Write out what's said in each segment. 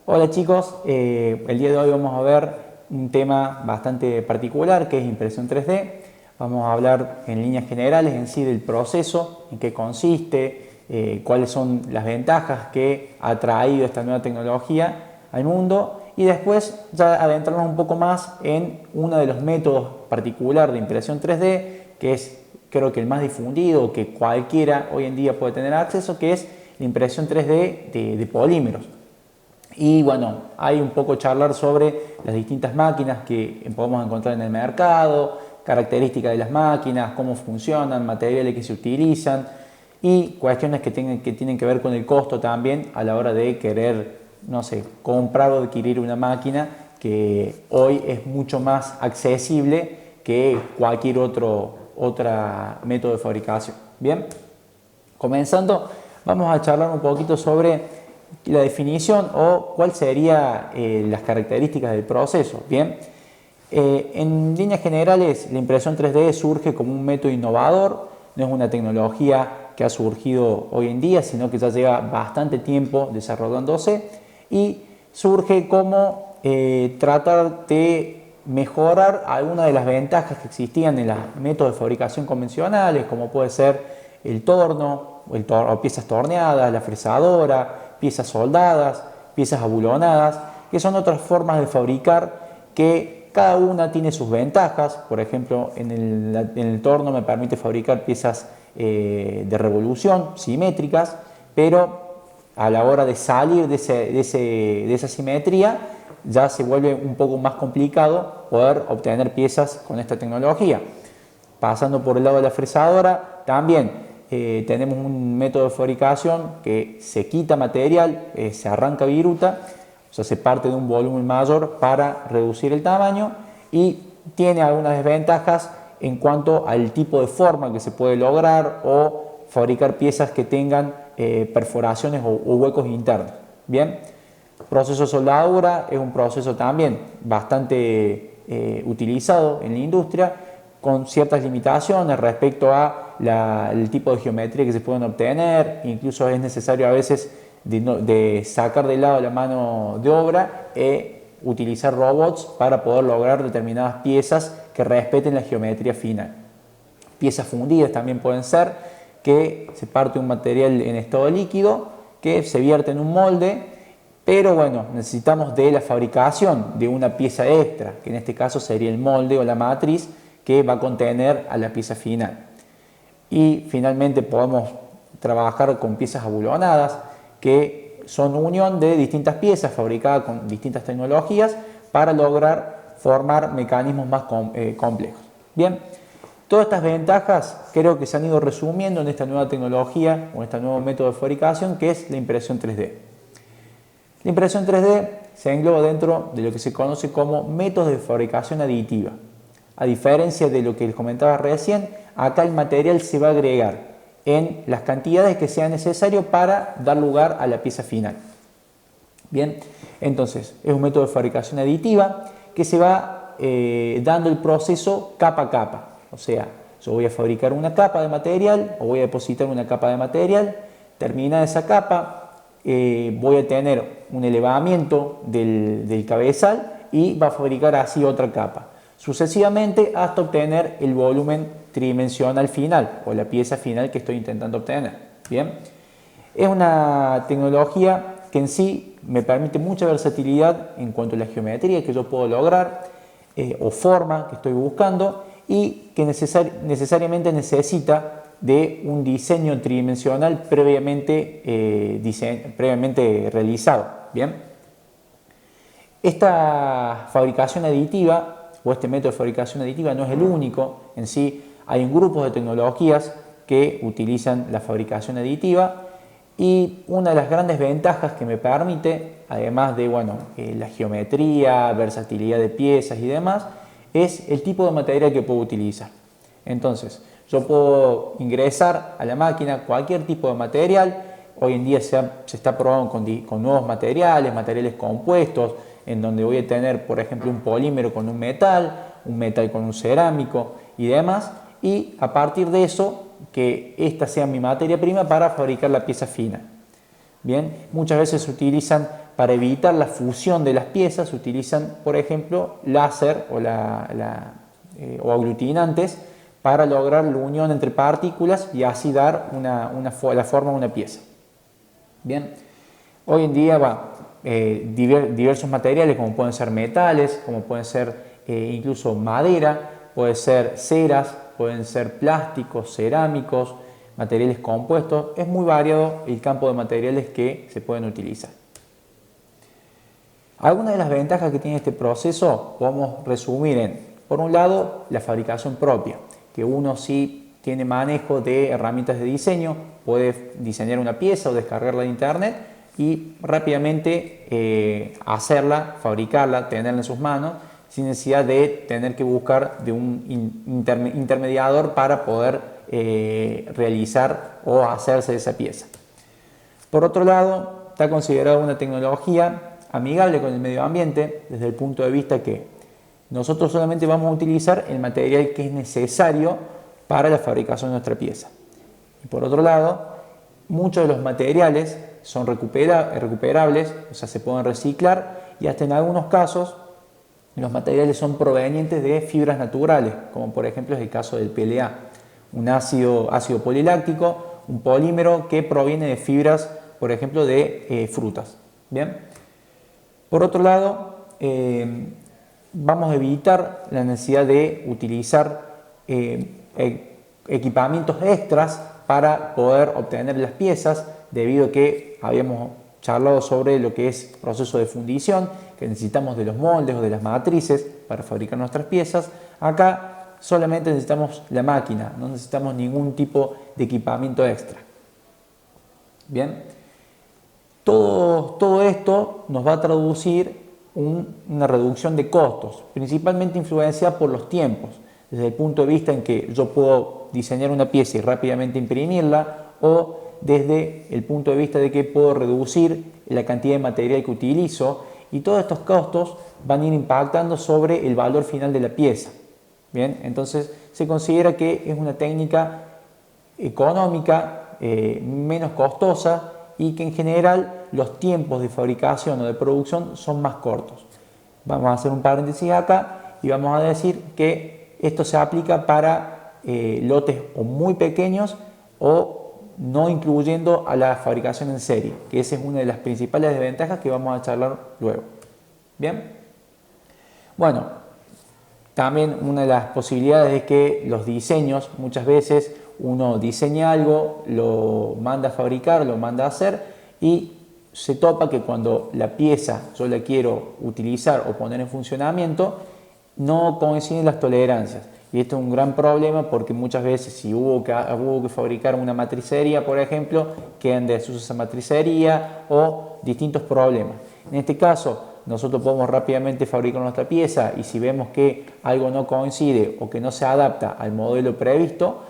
Hola chicos, el día de hoy vamos a ver un tema bastante particular que es impresión 3D. Vamos a hablar en líneas generales en sí del proceso, en qué consiste, cuáles son las ventajas que ha traído esta nueva tecnología al mundo y después ya adentrarnos un poco más en uno de los métodos particular de impresión 3D que es creo que el más difundido, que cualquiera hoy en día puede tener acceso, que es la impresión 3D de polímeros. Y bueno, hay un poco charlar sobre las distintas máquinas que podemos encontrar en el mercado, características de las máquinas, cómo funcionan, materiales que se utilizan y cuestiones que tienen que ver con el costo también a la hora de querer, no sé, comprar o adquirir una máquina que hoy es mucho más accesible que cualquier otro método de fabricación. Bien, comenzando, vamos a charlar un poquito sobre la definición o cuál sería las características del proceso. Bien, en líneas generales la impresión 3D surge como un método innovador, no es una tecnología que ha surgido hoy en día, sino que ya lleva bastante tiempo desarrollándose y surge como tratar de mejorar algunas de las ventajas que existían en los métodos de fabricación convencionales, como puede ser el torno, o piezas torneadas, la fresadora, piezas soldadas, piezas abulonadas, que son otras formas de fabricar que cada una tiene sus ventajas. Por ejemplo, en el torno me permite fabricar piezas de revolución simétricas, pero a la hora de salir de esa simetría ya se vuelve un poco más complicado poder obtener piezas con esta tecnología. Pasando por el lado de la fresadora, también tenemos un método de fabricación que se quita material, se arranca viruta, o sea, se parte de un volumen mayor para reducir el tamaño y tiene algunas desventajas en cuanto al tipo de forma que se puede lograr o fabricar piezas que tengan perforaciones o huecos internos. Bien, proceso de soldadura es un proceso también bastante utilizado en la industria, con ciertas limitaciones respecto a el tipo de geometría que se pueden obtener. Incluso es necesario a veces de sacar de lado la mano de obra e utilizar robots para poder lograr determinadas piezas que respeten la geometría final. Piezas fundidas también pueden ser, que se parte un material en estado líquido que se vierte en un molde, pero bueno, necesitamos de la fabricación de una pieza extra, que en este caso sería el molde o la matriz que va a contener a la pieza final. Y finalmente podemos trabajar con piezas abulonadas, que son unión de distintas piezas fabricadas con distintas tecnologías para lograr formar mecanismos más complejos. Bien, todas estas ventajas creo que se han ido resumiendo en esta nueva tecnología o en este nuevo método de fabricación que es la impresión 3D. La impresión 3D se engloba dentro de lo que se conoce como métodos de fabricación aditiva. A diferencia de lo que les comentaba recién, acá el material se va a agregar en las cantidades que sea necesario para dar lugar a la pieza final. Bien, entonces es un método de fabricación aditiva que se va dando el proceso capa a capa. O sea, yo voy a fabricar una capa de material o voy a depositar una capa de material, termina esa capa, voy a tener un elevamiento del cabezal y va a fabricar así otra capa, sucesivamente hasta obtener el volumen tridimensional final o la pieza final que estoy intentando obtener. Bien, es una tecnología que en sí me permite mucha versatilidad en cuanto a la geometría que yo puedo lograr o forma que estoy buscando y que necesariamente necesita de un diseño tridimensional previamente realizado. Bien, esta fabricación aditiva o este método de fabricación aditiva no es el único. En sí hay un grupo de tecnologías que utilizan la fabricación aditiva y una de las grandes ventajas que me permite, además de la geometría, versatilidad de piezas y demás, es el tipo de material que puedo utilizar. Entonces, yo puedo ingresar a la máquina cualquier tipo de material. Hoy en día se está probando con nuevos materiales compuestos, en donde voy a tener, por ejemplo, un polímero con un metal con un cerámico y demás, y a partir de eso, que esta sea mi materia prima para fabricar la pieza final. Bien, muchas veces se utilizan para evitar la fusión de las piezas, se utilizan, por ejemplo, láser o aglutinantes para lograr la unión entre partículas y así dar la forma de una pieza. Bien, hoy en día diversos materiales, como pueden ser metales, como pueden ser incluso madera, puede ser ceras, pueden ser plásticos, cerámicos, materiales compuestos. Es muy variado el campo de materiales que se pueden utilizar. Algunas de las ventajas que tiene este proceso podemos resumir en, por un lado, la fabricación propia, que uno sí tiene manejo de herramientas de diseño, puede diseñar una pieza o descargarla de internet y rápidamente hacerla, fabricarla, tenerla en sus manos, sin necesidad de tener que buscar de un intermediador para poder realizar o hacerse esa pieza. Por otro lado, está considerada una tecnología amigable con el medio ambiente, desde el punto de vista que nosotros solamente vamos a utilizar el material que es necesario para la fabricación de nuestra pieza. Y por otro lado, muchos de los materiales son recuperables, o sea, se pueden reciclar, y hasta en algunos casos los materiales son provenientes de fibras naturales, como por ejemplo es el caso del PLA, un ácido poliláctico, un polímero que proviene de fibras, por ejemplo, de frutas. Bien. Por otro lado, vamos a evitar la necesidad de utilizar equipamientos extras para poder obtener las piezas, debido a que habíamos charlado sobre lo que es proceso de fundición, que necesitamos de los moldes o de las matrices para fabricar nuestras piezas. Acá solamente necesitamos la máquina, no necesitamos ningún tipo de equipamiento extra. Bien, todo esto nos va a traducir una reducción de costos, principalmente influenciada por los tiempos, desde el punto de vista en que yo puedo diseñar una pieza y rápidamente imprimirla, o desde el punto de vista de que puedo reducir la cantidad de material que utilizo, y todos estos costos van a ir impactando sobre el valor final de la pieza. Bien, entonces se considera que es una técnica económica, menos costosa, y que en general los tiempos de fabricación o de producción son más cortos. Vamos a hacer un paréntesis acá y vamos a decir que esto se aplica para lotes o muy pequeños o no incluyendo a la fabricación en serie, que esa es una de las principales desventajas que vamos a charlar luego. Bien, bueno, también una de las posibilidades es que los diseños, muchas veces uno diseña algo, lo manda a fabricar, lo manda a hacer y se topa que cuando la pieza yo la quiero utilizar o poner en funcionamiento, no coinciden las tolerancias. Y esto es un gran problema porque muchas veces si hubo que fabricar una matricería, por ejemplo, quedan en desuso esa matricería o distintos problemas. En este caso, nosotros podemos rápidamente fabricar nuestra pieza y si vemos que algo no coincide o que no se adapta al modelo previsto,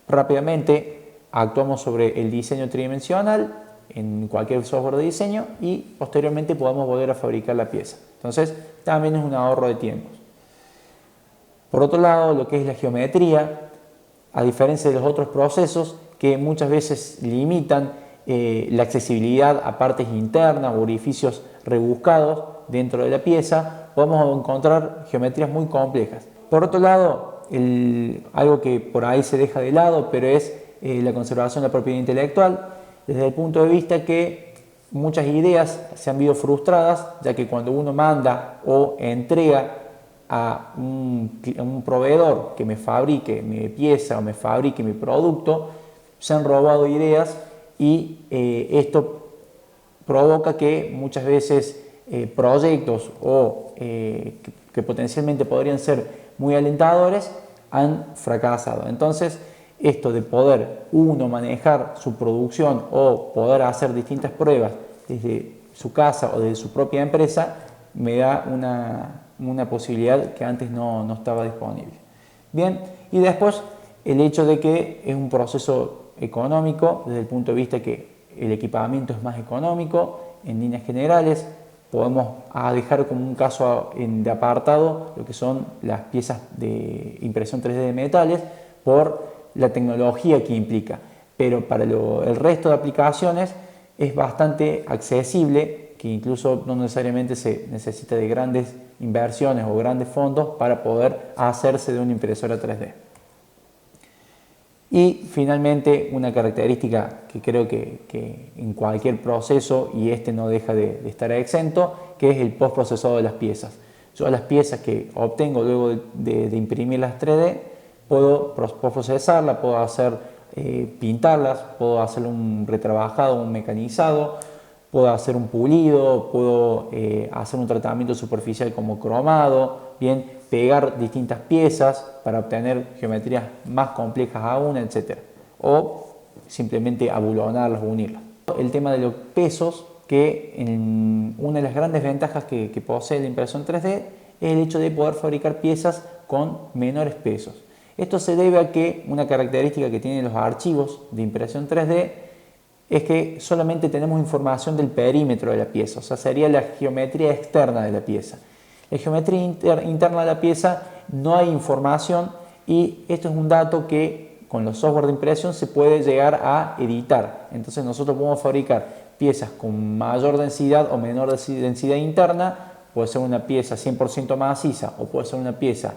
rápidamente actuamos sobre el diseño tridimensional en cualquier software de diseño y posteriormente podemos volver a fabricar la pieza. Entonces, también es un ahorro de tiempos. Por otro lado, lo que es la geometría, a diferencia de los otros procesos que muchas veces limitan la accesibilidad a partes internas o orificios rebuscados dentro de la pieza, podemos encontrar geometrías muy complejas. Por otro lado, algo que por ahí se deja de lado, pero es la conservación de la propiedad intelectual, desde el punto de vista que muchas ideas se han visto frustradas, ya que cuando uno manda o entrega a un proveedor que me fabrique mi pieza o me fabrique mi producto, se han robado ideas y esto provoca que muchas veces proyectos que potencialmente podrían ser muy alentadores han fracasado. Entonces, esto de poder uno manejar su producción o poder hacer distintas pruebas desde su casa o desde su propia empresa me da una posibilidad que antes no estaba disponible. Bien, y después el hecho de que es un proceso económico desde el punto de vista que el equipamiento es más económico en líneas generales. Podemos dejar como un caso de apartado lo que son las piezas de impresión 3D de metales por la tecnología que implica, pero para el resto de aplicaciones es bastante accesible que incluso no necesariamente se necesita de grandes inversiones o grandes fondos para poder hacerse de una impresora 3D. Y finalmente, una característica que creo que en cualquier proceso, y este no deja de estar exento, que es el postprocesado de las piezas. Yo las piezas que obtengo luego de imprimir las 3D, puedo postprocesarlas, puedo hacer pintarlas, puedo hacer un retrabajado, un mecanizado, puedo hacer un pulido, puedo hacer un tratamiento superficial como cromado, bien, pegar distintas piezas para obtener geometrías más complejas aún, etc. O simplemente abulonarlas o unirlas. El tema de los pesos, que una de las grandes ventajas que posee la impresión 3D es el hecho de poder fabricar piezas con menores pesos. Esto se debe a que una característica que tienen los archivos de impresión 3D es que solamente tenemos información del perímetro de la pieza, o sea, sería la geometría externa de la pieza. La geometría interna de la pieza no hay información, y esto es un dato que con los software de impresión se puede llegar a editar. Entonces nosotros podemos fabricar piezas con mayor densidad o menor densidad interna, puede ser una pieza 100% maciza o puede ser una pieza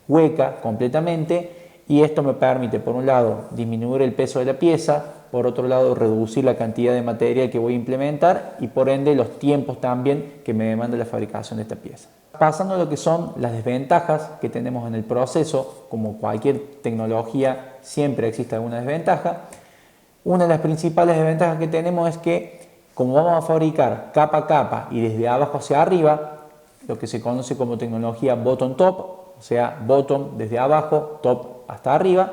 hueca completamente, y esto me permite, por un lado, disminuir el peso de la pieza, por otro lado, reducir la cantidad de material que voy a implementar y por ende los tiempos también que me demanda la fabricación de esta pieza. Pasando a lo que son las desventajas que tenemos en el proceso, como cualquier tecnología siempre existe alguna desventaja. Una de las principales desventajas que tenemos es que, como vamos a fabricar capa a capa y desde abajo hacia arriba, lo que se conoce como tecnología bottom top, o sea, bottom desde abajo, top hasta arriba,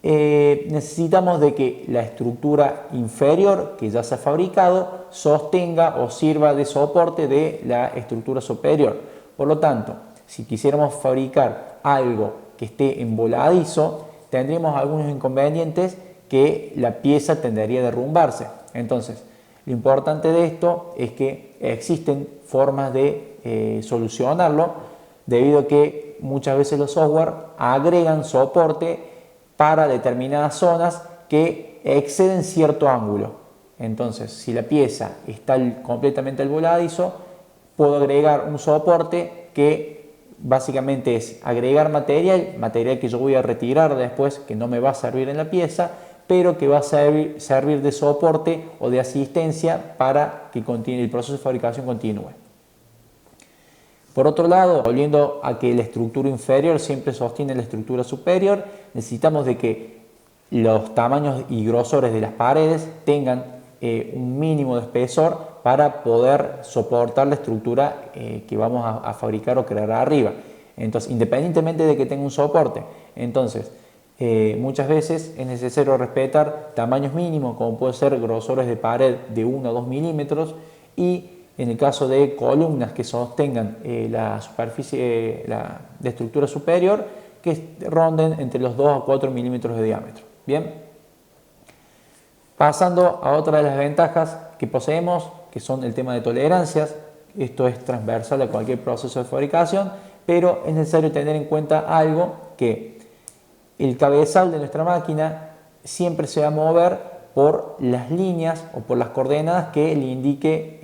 necesitamos de que la estructura inferior que ya se ha fabricado sostenga o sirva de soporte de la estructura superior. Por lo tanto, si quisiéramos fabricar algo que esté emboladizo, tendríamos algunos inconvenientes, que la pieza tendería a derrumbarse. Entonces, lo importante de esto es que existen formas de solucionarlo, debido a que muchas veces los software agregan soporte para determinadas zonas que exceden cierto ángulo. Entonces, si la pieza está completamente al voladizo, puedo agregar un soporte que básicamente es agregar material que yo voy a retirar después, que no me va a servir en la pieza, pero que va a servir de soporte o de asistencia para que el proceso de fabricación continúe. Por otro lado, volviendo a que la estructura inferior siempre sostiene la estructura superior, necesitamos de que los tamaños y grosores de las paredes tengan un mínimo de espesor para poder soportar la estructura que vamos a fabricar o crear arriba. Entonces, independientemente de que tenga un soporte, entonces muchas veces es necesario respetar tamaños mínimos, como puede ser grosores de pared de 1 o 2 milímetros, y en el caso de columnas que sostengan la superficie de estructura superior, que ronden entre los 2 a 4 milímetros de diámetro. Bien, pasando a otra de las ventajas que poseemos, que son el tema de tolerancias. Esto es transversal a cualquier proceso de fabricación, pero es necesario tener en cuenta algo, que el cabezal de nuestra máquina siempre se va a mover por las líneas o por las coordenadas que le indique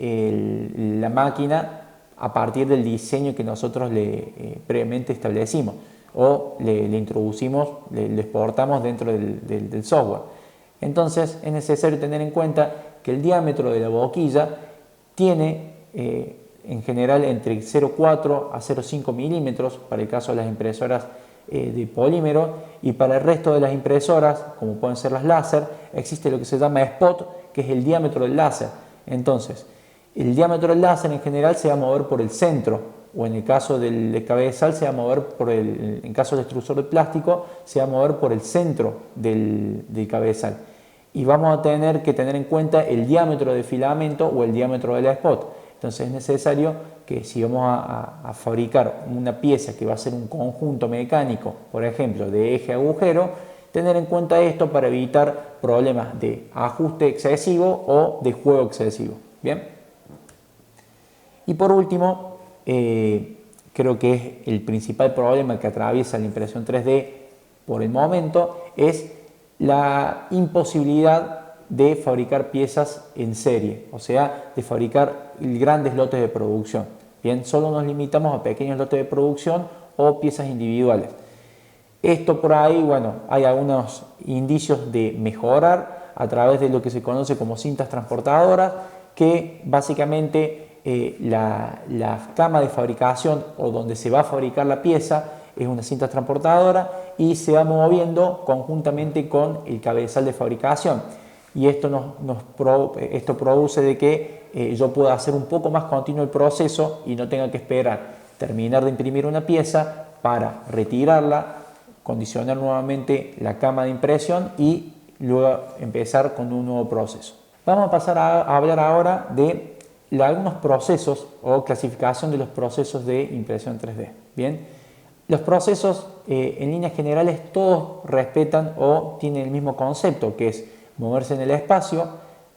la máquina a partir del diseño que nosotros previamente establecimos o le introducimos, le exportamos dentro del software. Entonces es necesario tener en cuenta que el diámetro de la boquilla tiene en general entre 0,4 a 0,5 milímetros para el caso de las impresoras de polímero, y para el resto de las impresoras, como pueden ser las láser, existe lo que se llama spot, que es el diámetro del láser. Entonces, el diámetro del láser en general se va a mover por el centro, o en el caso del cabezal se va a mover en caso del extrusor de plástico, se va a mover por el centro del cabezal. Y vamos a tener que tener en cuenta el diámetro de filamento o el diámetro de la spot. Entonces es necesario que, si vamos a fabricar una pieza que va a ser un conjunto mecánico, por ejemplo, de eje agujero, tener en cuenta esto para evitar problemas de ajuste excesivo o de juego excesivo. Bien. Y por último, creo que es el principal problema que atraviesa la impresión 3D por el momento, es la imposibilidad de fabricar piezas en serie, o sea, de fabricar grandes lotes de producción. Bien, solo nos limitamos a pequeños lotes de producción o piezas individuales. Esto por ahí, bueno, hay algunos indicios de mejorar a través de lo que se conoce como cintas transportadoras, que básicamente la cama de fabricación o donde se va a fabricar la pieza es una cinta transportadora y se va moviendo conjuntamente con el cabezal de fabricación. Y esto produce de que yo pueda hacer un poco más continuo el proceso y no tenga que esperar terminar de imprimir una pieza para retirarla, condicionar nuevamente la cama de impresión y luego empezar con un nuevo proceso. Vamos a pasar a hablar ahora de algunos procesos o clasificación de los procesos de impresión 3D. Bien, los procesos en líneas generales todos respetan o tienen el mismo concepto, que es moverse en el espacio.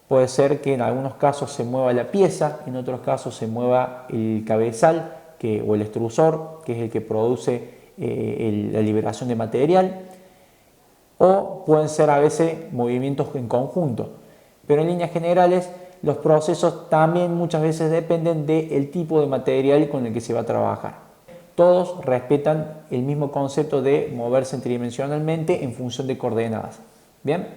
Puede ser que en algunos casos se mueva la pieza, en otros casos se mueva el cabezal o el extrusor, que es el que produce la liberación de material, o pueden ser a veces movimientos en conjunto. Pero en líneas generales los procesos también muchas veces dependen del tipo de material con el que se va a trabajar. Todos respetan el mismo concepto de moverse tridimensionalmente en función de coordenadas. Bien,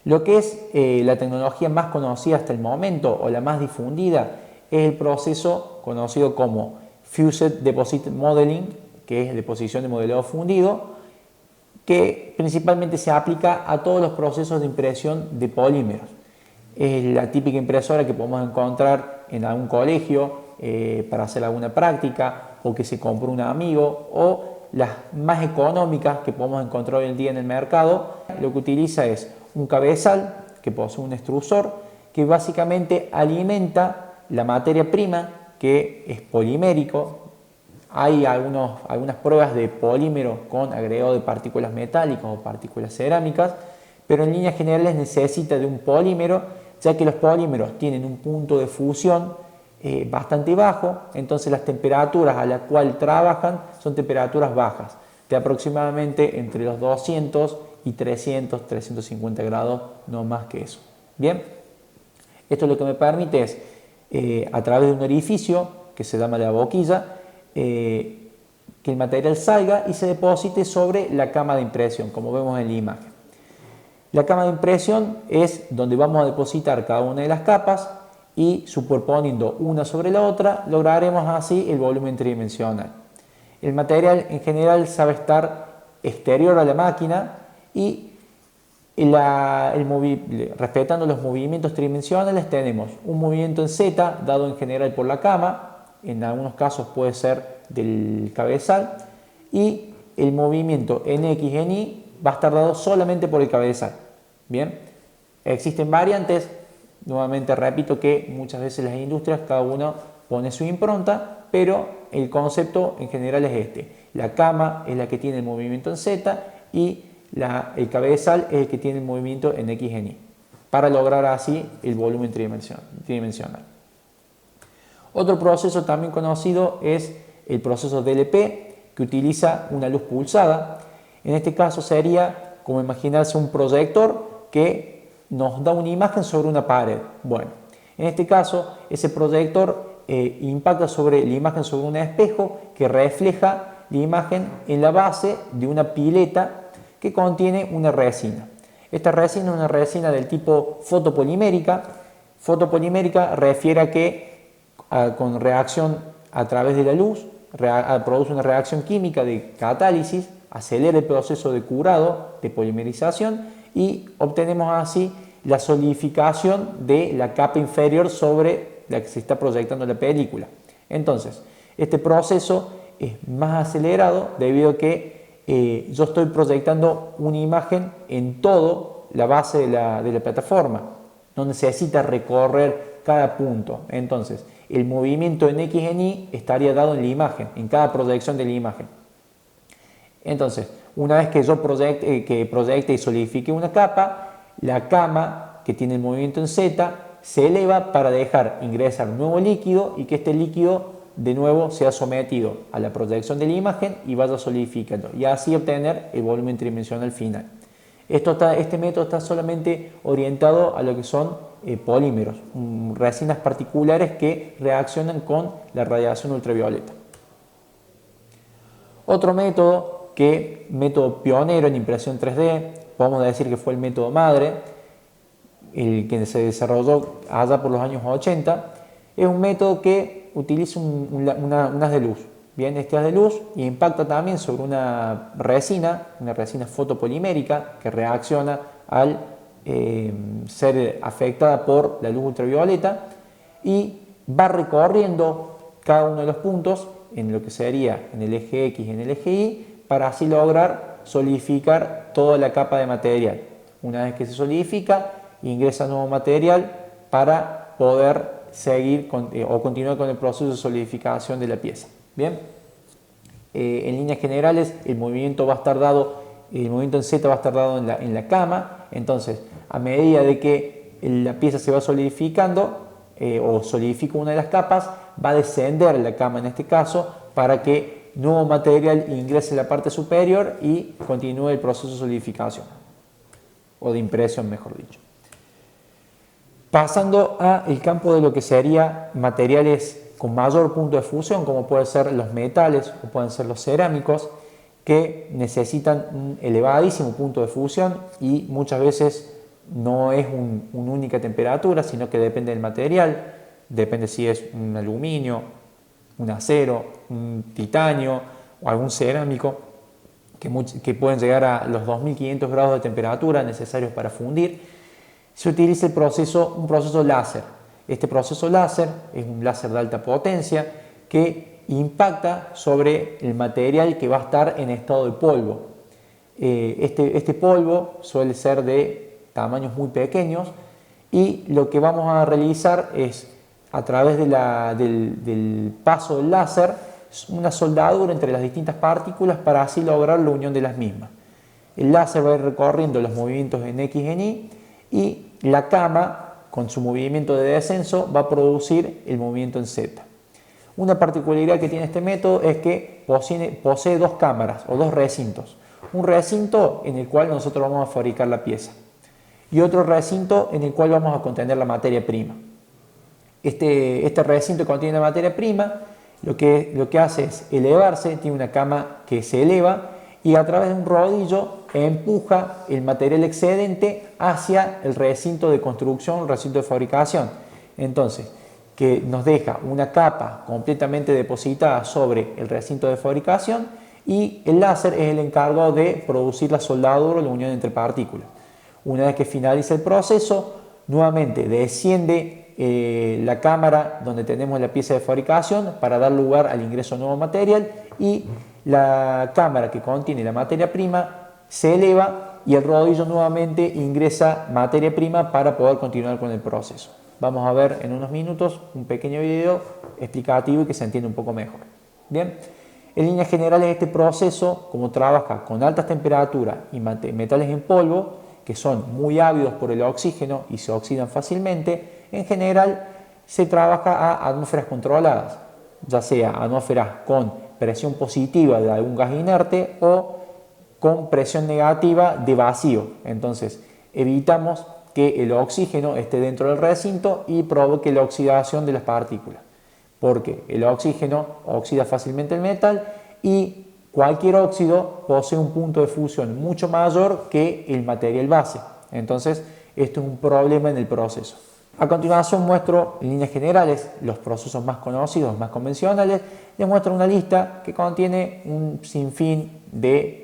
lo que es la tecnología más conocida hasta el momento o la más difundida es el proceso conocido como Fused Deposit Modeling, que es deposición de modelado fundido, que principalmente se aplica a todos los procesos de impresión de polímeros. Es la típica impresora que podemos encontrar en algún colegio para hacer alguna práctica o que se compró un amigo, o las más económicas que podemos encontrar hoy en día en el mercado. Lo que utiliza es un cabezal que posee un extrusor que básicamente alimenta la materia prima, que es polimérico. Hay algunas pruebas de polímero con agregado de partículas metálicas o partículas cerámicas, pero en líneas generales necesita de un polímero, ya que los polímeros tienen un punto de fusión bastante bajo, entonces las temperaturas a las cuales trabajan son temperaturas bajas, de aproximadamente entre los 200 y 300, 350 grados, no más que eso. Bien, esto lo que me permite es, a través de un orificio que se llama la boquilla, que el material salga y se deposite sobre la cama de impresión, como vemos en la imagen. La cama de impresión es donde vamos a depositar cada una de las capas y superponiendo una sobre la otra lograremos así el volumen tridimensional. El material en general sabe estar exterior a la máquina y respetando los movimientos tridimensionales tenemos un movimiento en Z dado en general por la cama, en algunos casos puede ser del cabezal, y el movimiento en X, en Y va a estar dado solamente por el cabezal. Bien, existen variantes, nuevamente repito que muchas veces las industrias cada uno pone su impronta, pero el concepto en general es este: la cama es la que tiene el movimiento en Z y el cabezal es el que tiene el movimiento en X, en Y, para lograr así el volumen tridimensional. Otro proceso también conocido es el proceso DLP, que utiliza una luz pulsada. En este caso sería como imaginarse un proyector que nos da una imagen sobre una pared. Bueno, en este caso ese proyector impacta sobre la imagen sobre un espejo que refleja la imagen en la base de una pileta que contiene una resina. Esta resina es una resina del tipo fotopolimérica. Fotopolimérica refiere a que con reacción a través de la luz produce una reacción química de catálisis, acelera el proceso de curado, de polimerización, y obtenemos así la solidificación de la capa inferior sobre la que se está proyectando la película. Entonces, este proceso es más acelerado debido a que yo estoy proyectando una imagen en toda la base de la plataforma. No necesita recorrer cada punto. Entonces, el movimiento en X, en Y estaría dado en la imagen, en cada proyección de la imagen. Entonces, una vez que yo proyecte y solidifique una capa, la cama que tiene el movimiento en Z se eleva para dejar ingresar nuevo líquido y que este líquido de nuevo sea sometido a la proyección de la imagen y vaya solidificando, y así obtener el volumen tridimensional final. Este método está solamente orientado a lo que son polímeros, resinas particulares que reaccionan con la radiación ultravioleta. Otro método, método pionero en impresión 3D, podemos decir que fue el método madre, el que se desarrolló allá por los años 80, es un método que utiliza un haz de luz. Bien, este haz de luz impacta también sobre una resina fotopolimérica que reacciona al ser afectada por la luz ultravioleta y va recorriendo cada uno de los puntos en lo que sería en el eje X y en el eje Y para así lograr solidificar toda la capa de material. Una vez que se solidifica, ingresa nuevo material para poder seguir o continuar con el proceso de solidificación de la pieza. Bien, en líneas generales el movimiento en Z va a estar dado en la cama. Entonces, a medida de que la pieza se va solidificando o solidifica una de las capas, va a descender la cama en este caso para que nuevo material ingrese a la parte superior y continúe el proceso de solidificación o de impresión, mejor dicho. Pasando al campo de lo que sería materiales con mayor punto de fusión, como pueden ser los metales o pueden ser los cerámicos, que necesitan un elevadísimo punto de fusión y muchas veces no es una única temperatura, sino que depende del material, depende si es un aluminio, un acero, un titanio o algún cerámico, que pueden llegar a los 2500 grados de temperatura necesarios para fundir. Se utiliza un proceso láser. Este proceso láser es un láser de alta potencia que impacta sobre el material que va a estar en estado de polvo. Este polvo suele ser de tamaños muy pequeños y lo que vamos a realizar es, a través del paso del láser, una soldadura entre las distintas partículas para así lograr la unión de las mismas. El láser va a ir recorriendo los movimientos en X y en Y y la cama, con su movimiento de descenso, va a producir el movimiento en Z. Una particularidad que tiene este método es que posee dos cámaras o dos recintos. Un recinto en el cual nosotros vamos a fabricar la pieza y otro recinto en el cual vamos a contener la materia prima. Este recinto contiene la materia prima, lo que hace es elevarse, tiene una cama que se eleva y a través de un rodillo empuja el material excedente hacia el recinto de construcción, el recinto de fabricación. Entonces, que nos deja una capa completamente depositada sobre el recinto de fabricación y el láser es el encargado de producir la soldadura o la unión entre partículas. Una vez que finaliza el proceso, nuevamente desciende la cámara donde tenemos la pieza de fabricación para dar lugar al ingreso de nuevo material y la cámara que contiene la materia prima se eleva y el rodillo nuevamente ingresa materia prima para poder continuar con el proceso. Vamos a ver en unos minutos un pequeño video explicativo y que se entienda un poco mejor. Bien, en líneas generales este proceso, como trabaja con altas temperaturas y metales en polvo, que son muy ávidos por el oxígeno y se oxidan fácilmente, en general se trabaja a atmósferas controladas, ya sea atmósferas con presión positiva de algún gas inerte o con presión negativa de vacío. Entonces evitamos que el oxígeno esté dentro del recinto y provoque la oxidación de las partículas, porque el oxígeno oxida fácilmente el metal y cualquier óxido posee un punto de fusión mucho mayor que el material base. Entonces esto es un problema en el proceso. A continuación muestro en líneas generales los procesos más conocidos, más convencionales. Les muestro una lista que contiene un sinfín de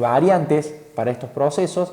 variantes para estos procesos,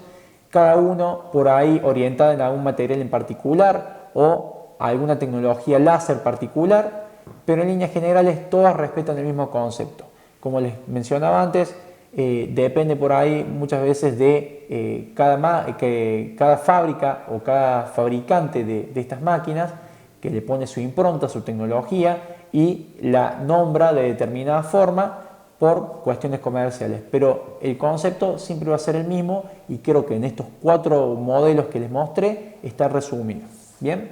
cada uno por ahí orientado en algún material en particular o alguna tecnología láser particular, pero en líneas generales todas respetan el mismo concepto. Como les mencionaba antes, depende por ahí muchas veces de cada fábrica o cada fabricante de estas máquinas que le pone su impronta, su tecnología y la nombra de determinada forma por cuestiones comerciales, pero el concepto siempre va a ser el mismo y creo que en estos 4 modelos que les mostré está resumido. Bien,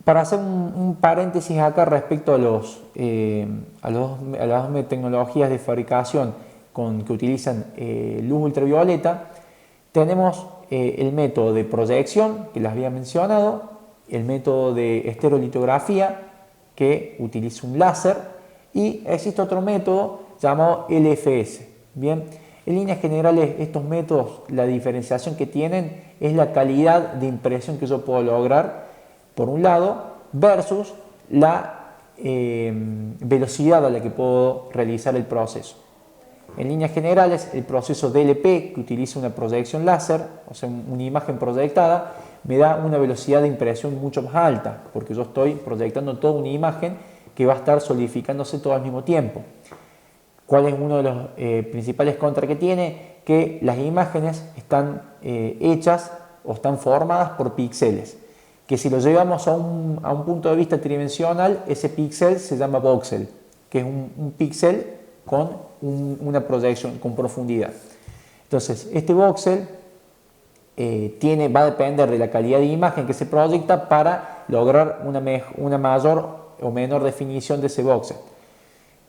para hacer un paréntesis acá respecto a las tecnologías de fabricación que utilizan luz ultravioleta, Tenemos el método de proyección, que les había mencionado, el método de estereolitografía, que utiliza un láser, y existe otro método llamado LFS. Bien, en líneas generales estos métodos, la diferenciación que tienen es la calidad de impresión que yo puedo lograr, por un lado, versus la velocidad a la que puedo realizar el proceso. En líneas generales, el proceso DLP, que utiliza una proyección láser, o sea, una imagen proyectada, me da una velocidad de impresión mucho más alta, porque yo estoy proyectando toda una imagen que va a estar solidificándose todo al mismo tiempo. ¿Cuál es uno de los principales contras que tiene? Que las imágenes están hechas o están formadas por píxeles, que si lo llevamos a un punto de vista tridimensional, ese píxel se llama voxel, que es un píxel con una proyección con profundidad. Entonces, este voxel va a depender de la calidad de imagen que se proyecta para lograr una mayor o menor definición de ese voxel.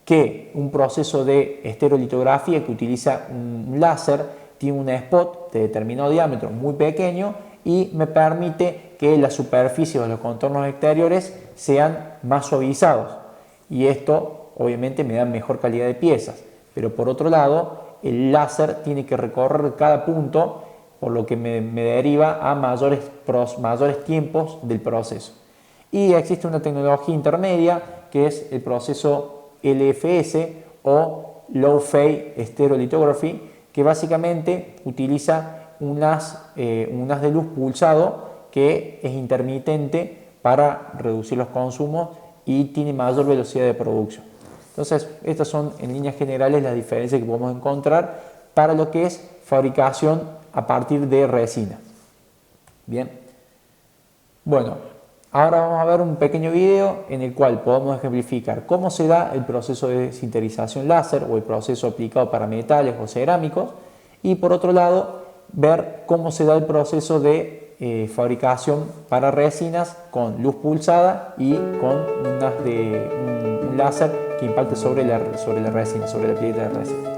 Que un proceso de estereolitografía que utiliza un láser tiene un spot de determinado diámetro muy pequeño y me permite que las superficies o los contornos exteriores sean más suavizados, y esto obviamente me da mejor calidad de piezas. Pero por otro lado, el láser tiene que recorrer cada punto, por lo que me deriva a mayores tiempos del proceso. Y existe una tecnología intermedia que es el proceso LFS o Low Phase Stereolithography, que básicamente utiliza un haz de luz pulsado que es intermitente para reducir los consumos y tiene mayor velocidad de producción. Entonces, estas son en líneas generales las diferencias que podemos encontrar para lo que es fabricación a partir de resina. Bien, bueno, ahora vamos a ver un pequeño video en el cual podemos ejemplificar cómo se da el proceso de sinterización láser o el proceso aplicado para metales o cerámicos, y por otro lado ver cómo se da el proceso de fabricación para resinas con luz pulsada y con un láser que impacte sobre la resina, sobre la piedra de resina.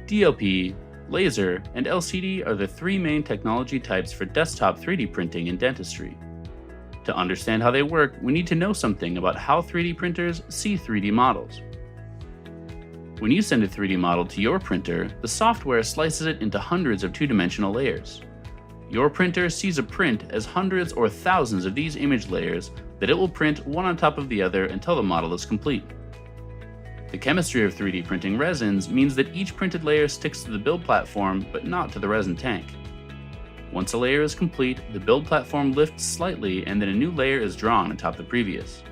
DLP, laser, and LCD are the three main technology types for desktop 3D printing in dentistry. To understand how they work, we need to know something about how 3D printers see 3D models. When you send a 3D model to your printer, the software slices it into hundreds of two-dimensional layers. Your printer sees a print as hundreds or thousands of these image layers that it will print one on top of the other until the model is complete. The chemistry of 3D printing resins means that each printed layer sticks to the build platform but not to the resin tank. Once a layer is complete, the build platform lifts slightly and then a new layer is drawn atop the previous.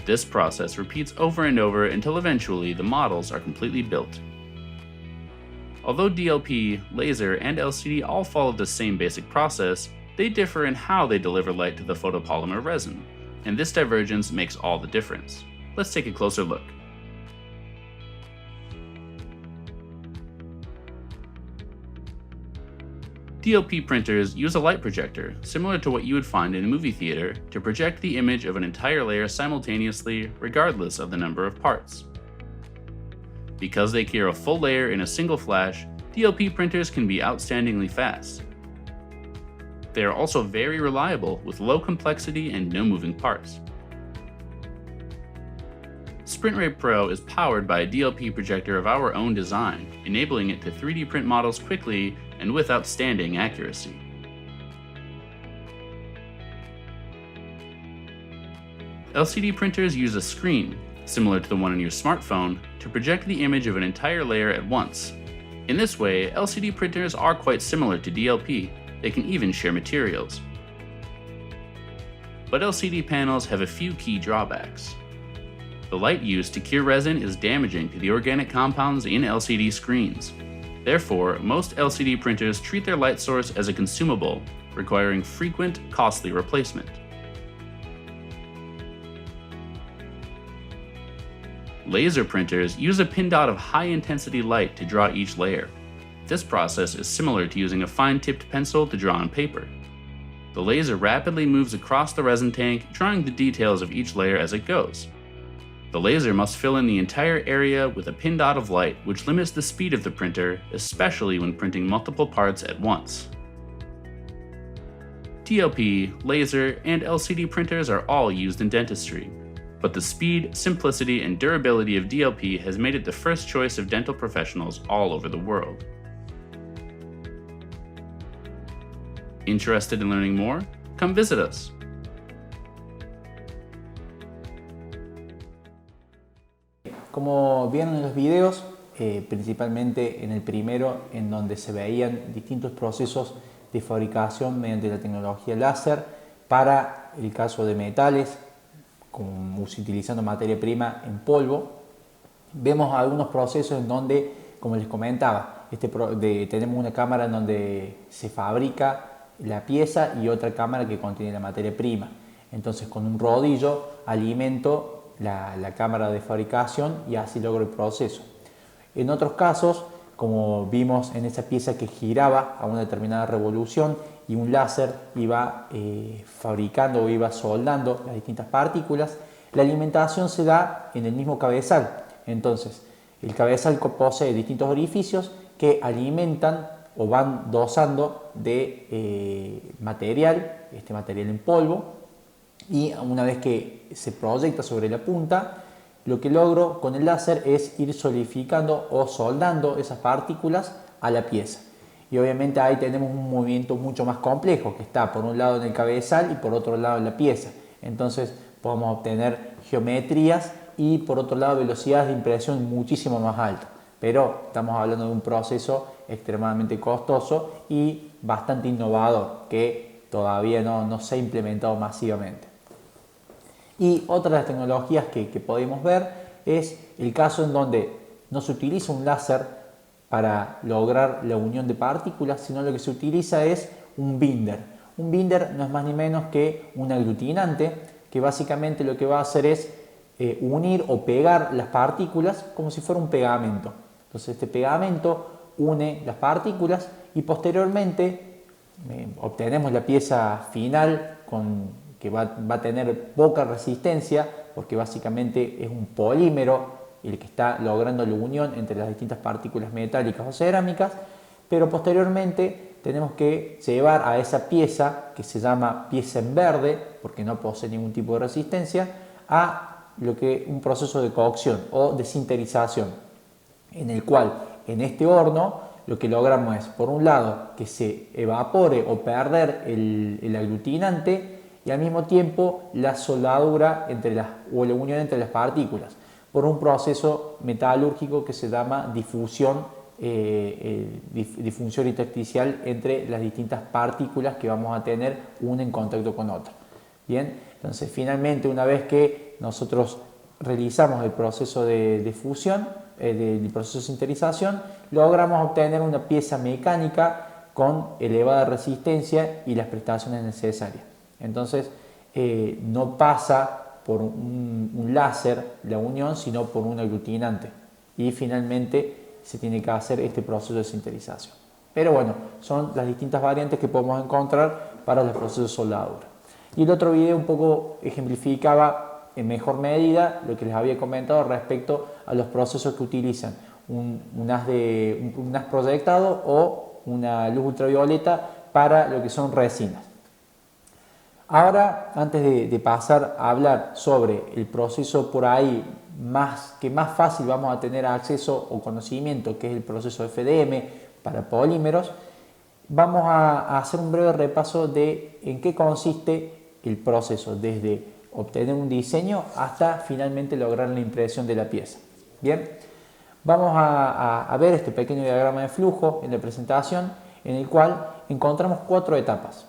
This process repeats over and over until eventually the models are completely built. Although DLP, laser, and LCD all follow the same basic process, they differ in how they deliver light to the photopolymer resin, and this divergence makes all the difference. Let's take a closer look. DLP printers use a light projector, similar to what you would find in a movie theater, to project the image of an entire layer simultaneously, regardless of the number of parts. Because they carry a full layer in a single flash, DLP printers can be outstandingly fast. They are also very reliable with low complexity and no moving parts. SprintRay Pro is powered by a DLP projector of our own design, enabling it to 3D print models quickly and with outstanding accuracy. LCD printers use a screen, similar to the one on your smartphone, to project the image of an entire layer at once. In this way, LCD printers are quite similar to DLP. They can even share materials. But LCD panels have a few key drawbacks. The light used to cure resin is damaging to the organic compounds in LCD screens. Therefore, most LCD printers treat their light source as a consumable, requiring frequent, costly replacement. Laser printers use a pin dot of high-intensity light to draw each layer. This process is similar to using a fine-tipped pencil to draw on paper. The laser rapidly moves across the resin tank, drawing the details of each layer as it goes. The laser must fill in the entire area with a pin dot of light, which limits the speed of the printer, especially when printing multiple parts at once. DLP, laser, and LCD printers are all used in dentistry, but the speed, simplicity, and durability of DLP has made it the first choice of dental professionals all over the world. Interested in learning more? Come visit us. Como vieron en los videos, principalmente en el primero, en donde se veían distintos procesos de fabricación mediante la tecnología láser para el caso de metales, como utilizando materia prima en polvo, vemos algunos procesos en donde, como les comentaba, tenemos una cámara en donde se fabrica la pieza y otra cámara que contiene la materia prima. Entonces, con un rodillo alimento la cámara de fabricación y así logro el proceso. En otros casos, como vimos en esa pieza que giraba a una determinada revolución y un láser iba fabricando o iba soldando las distintas partículas, la alimentación se da en el mismo cabezal. Entonces, el cabezal posee distintos orificios que alimentan o van dosando de material, este material en polvo, y una vez que se proyecta sobre la punta, lo que logro con el láser es ir solidificando o soldando esas partículas a la pieza. Y obviamente ahí tenemos un movimiento mucho más complejo, que está por un lado en el cabezal y por otro lado en la pieza. Entonces podemos obtener geometrías y por otro lado velocidades de impresión muchísimo más altas. Pero estamos hablando de un proceso extremadamente costoso y bastante innovador, que todavía no se ha implementado masivamente. Y otra de las tecnologías que podemos ver es el caso en donde no se utiliza un láser para lograr la unión de partículas, sino lo que se utiliza es un binder. Un binder no es más ni menos que un aglutinante que básicamente lo que va a hacer es unir o pegar las partículas como si fuera un pegamento. Entonces este pegamento une las partículas y posteriormente obtenemos la pieza final que va a tener poca resistencia porque básicamente es un polímero el que está logrando la unión entre las distintas partículas metálicas o cerámicas, pero posteriormente tenemos que llevar a esa pieza, que se llama pieza en verde, porque no posee ningún tipo de resistencia, a un proceso de cocción o de sinterización, en el cual en este horno lo que logramos es, por un lado, que se evapore o perder el aglutinante y al mismo tiempo la soldadura o la unión entre las partículas, por un proceso metalúrgico que se llama difusión intersticial entre las distintas partículas que vamos a tener una en contacto con otra. Bien, entonces finalmente una vez que nosotros realizamos el proceso de fusión, el proceso de sinterización, logramos obtener una pieza mecánica con elevada resistencia y las prestaciones necesarias. Entonces no pasa por un láser la unión, sino por un aglutinante y finalmente se tiene que hacer este proceso de sinterización. Pero bueno, son las distintas variantes que podemos encontrar para los procesos de soldadura. Y el otro video un poco ejemplificaba en mejor medida lo que les había comentado respecto a los procesos que utilizan un haz proyectado o una luz ultravioleta para lo que son resinas. Ahora, antes de pasar a hablar sobre el proceso por ahí que más fácil vamos a tener acceso o conocimiento, que es el proceso FDM para polímeros, vamos a hacer un breve repaso de en qué consiste el proceso, desde obtener un diseño hasta finalmente lograr la impresión de la pieza. Bien, vamos a ver este pequeño diagrama de flujo en la presentación, en el cual encontramos 4 etapas.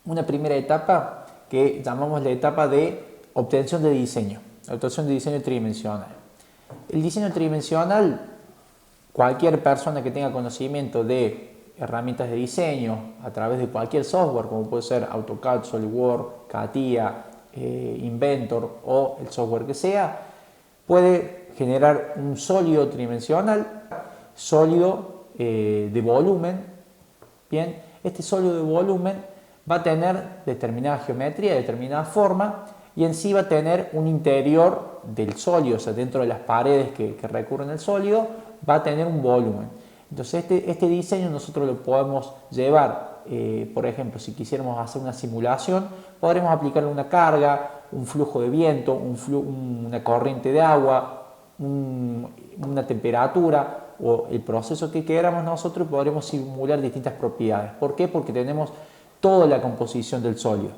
Una primera etapa que llamamos la etapa de obtención de diseño, la obtención de diseño tridimensional. El diseño tridimensional, cualquier persona que tenga conocimiento de herramientas de diseño a través de cualquier software, como puede ser AutoCAD, SolidWorks, CATIA, Inventor o el software que sea, puede generar un sólido tridimensional, sólido de volumen. Bien, este sólido de volumen va a tener determinada geometría, determinada forma y en sí va a tener un interior del sólido, o sea, dentro de las paredes que recubren el sólido, va a tener un volumen. Entonces este diseño nosotros lo podemos llevar, por ejemplo, si quisiéramos hacer una simulación, podremos aplicarle una carga, un flujo de viento, una corriente de agua, una temperatura o el proceso que queramos nosotros, podremos simular distintas propiedades. ¿Por qué? Porque tenemos toda la composición del sólido.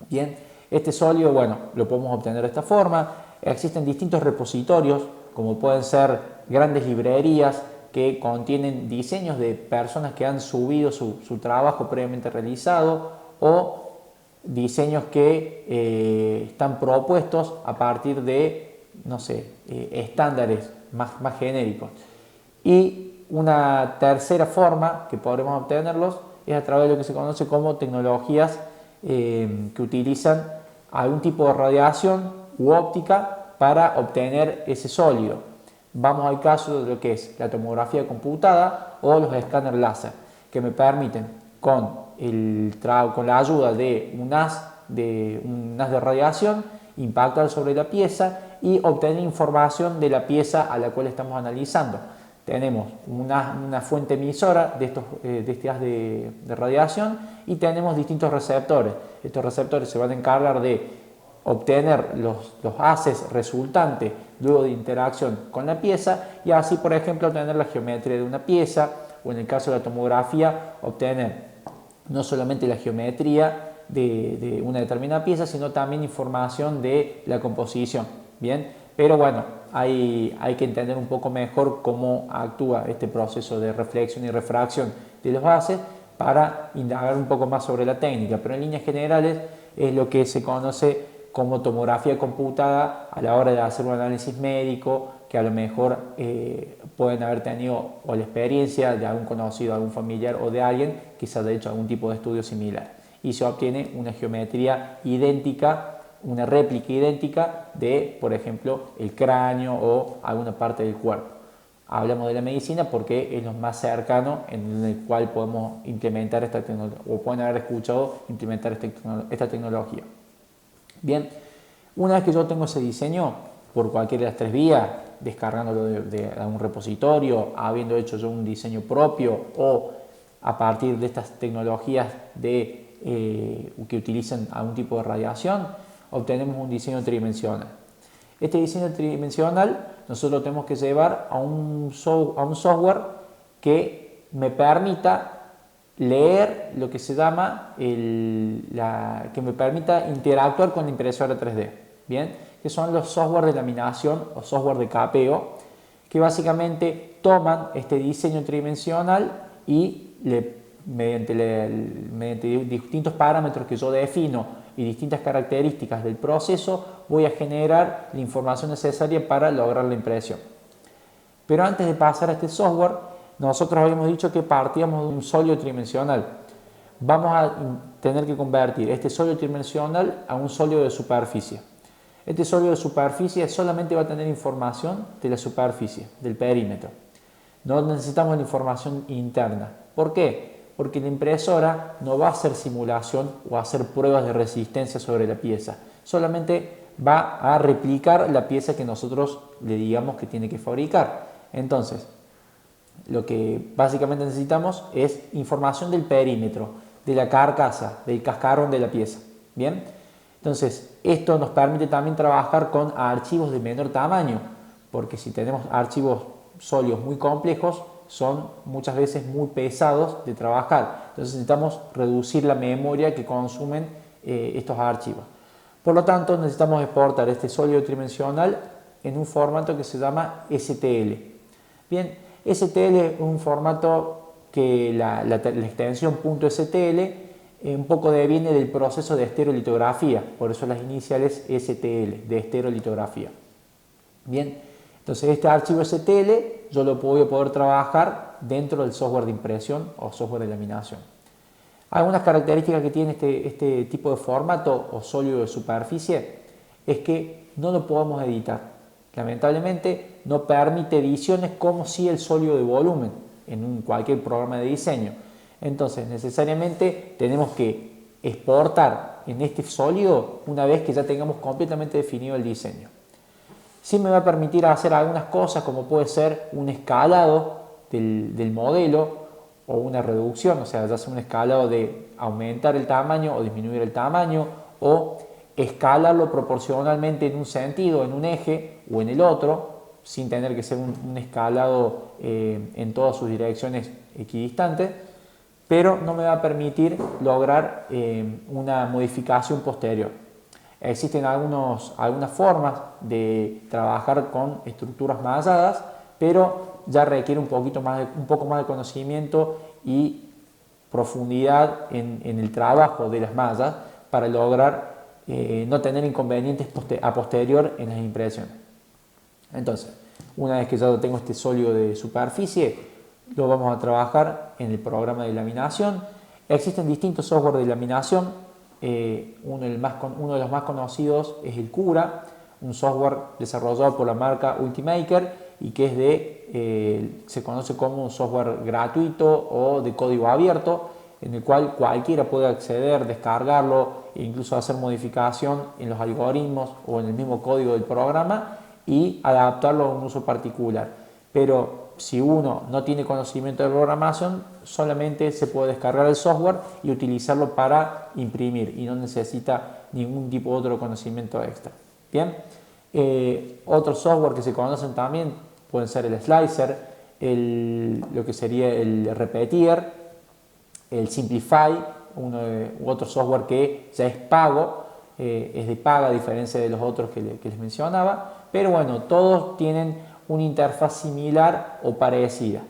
Bien, este sólido, bueno, lo podemos obtener de esta forma. Existen distintos repositorios, como pueden ser grandes librerías que contienen diseños de personas que han subido su trabajo previamente realizado o diseños que están propuestos a partir de, no sé, estándares más genéricos. Y una tercera forma que podremos obtenerlos es a través de lo que se conoce como tecnologías que utilizan algún tipo de radiación u óptica para obtener ese sólido. Vamos al caso de lo que es la tomografía computada o los escáneres láser, que me permiten con la ayuda de un haz de radiación impactar sobre la pieza y obtener información de la pieza a la cual estamos analizando. Tenemos una fuente emisora de este haz de radiación y tenemos distintos receptores. Estos receptores se van a encargar de obtener los haces resultantes luego de interacción con la pieza y así, por ejemplo, obtener la geometría de una pieza o, en el caso de la tomografía, obtener no solamente la geometría de una determinada pieza, sino también información de la composición. Bien, pero bueno, hay que entender un poco mejor cómo actúa este proceso de reflexión y refracción de los haces para indagar un poco más sobre la técnica, pero en líneas generales es lo que se conoce como tomografía computada a la hora de hacer un análisis médico, que a lo mejor pueden haber tenido o la experiencia de algún conocido, algún familiar o de alguien que se haya hecho algún tipo de estudio similar, y se obtiene una geometría idéntica, una réplica idéntica de, por ejemplo, el cráneo o alguna parte del cuerpo. Hablamos de la medicina porque es lo más cercano en el cual podemos implementar esta tecnología, o pueden haber escuchado implementar esta tecnología. Bien, una vez que yo tengo ese diseño, por cualquiera de las tres vías, descargándolo de algún repositorio, habiendo hecho yo un diseño propio o a partir de estas tecnologías que utilizan algún tipo de radiación, obtenemos un diseño tridimensional. Este diseño tridimensional nosotros lo tenemos que llevar a un software que me permita leer lo que se llama que me permita interactuar con la impresora 3D, ¿bien? Que son los software de laminación o software de capeo, que básicamente toman este diseño tridimensional y mediante distintos parámetros que yo defino y distintas características del proceso, voy a generar la información necesaria para lograr la impresión. Pero antes de pasar a este software, nosotros habíamos dicho que partíamos de un sólido tridimensional. Vamos a tener que convertir este sólido tridimensional a un sólido de superficie. Este sólido de superficie solamente va a tener información de la superficie, del perímetro. No necesitamos la información interna. ¿Por qué? Porque la impresora no va a hacer simulación o a hacer pruebas de resistencia sobre la pieza. Solamente va a replicar la pieza que nosotros le digamos que tiene que fabricar. Entonces, lo que básicamente necesitamos es información del perímetro, de la carcasa, del cascarón de la pieza. ¿Bien? Entonces, esto nos permite también trabajar con archivos de menor tamaño, porque si tenemos archivos sólidos muy complejos, son muchas veces muy pesados de trabajar. Entonces necesitamos reducir la memoria que consumen estos archivos. Por lo tanto, necesitamos exportar este sólido tridimensional en un formato que se llama STL. Bien, STL es un formato que la extensión .stl un poco deviene del proceso de estereolitografía, por eso las iniciales STL, de estereolitografía. Bien, entonces este archivo STL yo lo voy a poder trabajar dentro del software de impresión o software de laminación. Algunas características que tiene este tipo de formato o sólido de superficie es que no lo podemos editar. Lamentablemente no permite ediciones como si el sólido de volumen en cualquier programa de diseño. Entonces necesariamente tenemos que exportar en este sólido una vez que ya tengamos completamente definido el diseño. Sí me va a permitir hacer algunas cosas como puede ser un escalado del modelo o una reducción, o sea, ya sea un escalado de aumentar el tamaño o disminuir el tamaño, o escalarlo proporcionalmente en un sentido, en un eje o en el otro, sin tener que ser un escalado en todas sus direcciones equidistantes, pero no me va a permitir lograr una modificación posterior. Existen algunas formas de trabajar con estructuras malladas, pero ya requiere un poco más de conocimiento y profundidad en el trabajo de las mallas para lograr no tener inconvenientes a posterior en las impresiones. Entonces, una vez que ya tengo este sólido de superficie, lo vamos a trabajar en el programa de laminación. Existen distintos software de laminación. Uno de los más conocidos es el Cura, un software desarrollado por la marca Ultimaker y que se conoce como un software gratuito o de código abierto, en el cual cualquiera puede acceder, descargarlo e incluso hacer modificación en los algoritmos o en el mismo código del programa y adaptarlo a un uso particular. Pero si uno no tiene conocimiento de programación, solamente se puede descargar el software y utilizarlo para imprimir y no necesita ningún tipo de otro conocimiento extra. Bien, otros software que se conocen también pueden ser el Slicer, lo que sería el Repetier, el Simplify, otro software que ya es pago, es de paga a diferencia de los otros que les mencionaba, pero bueno, todos tienen una interfaz similar o parecida.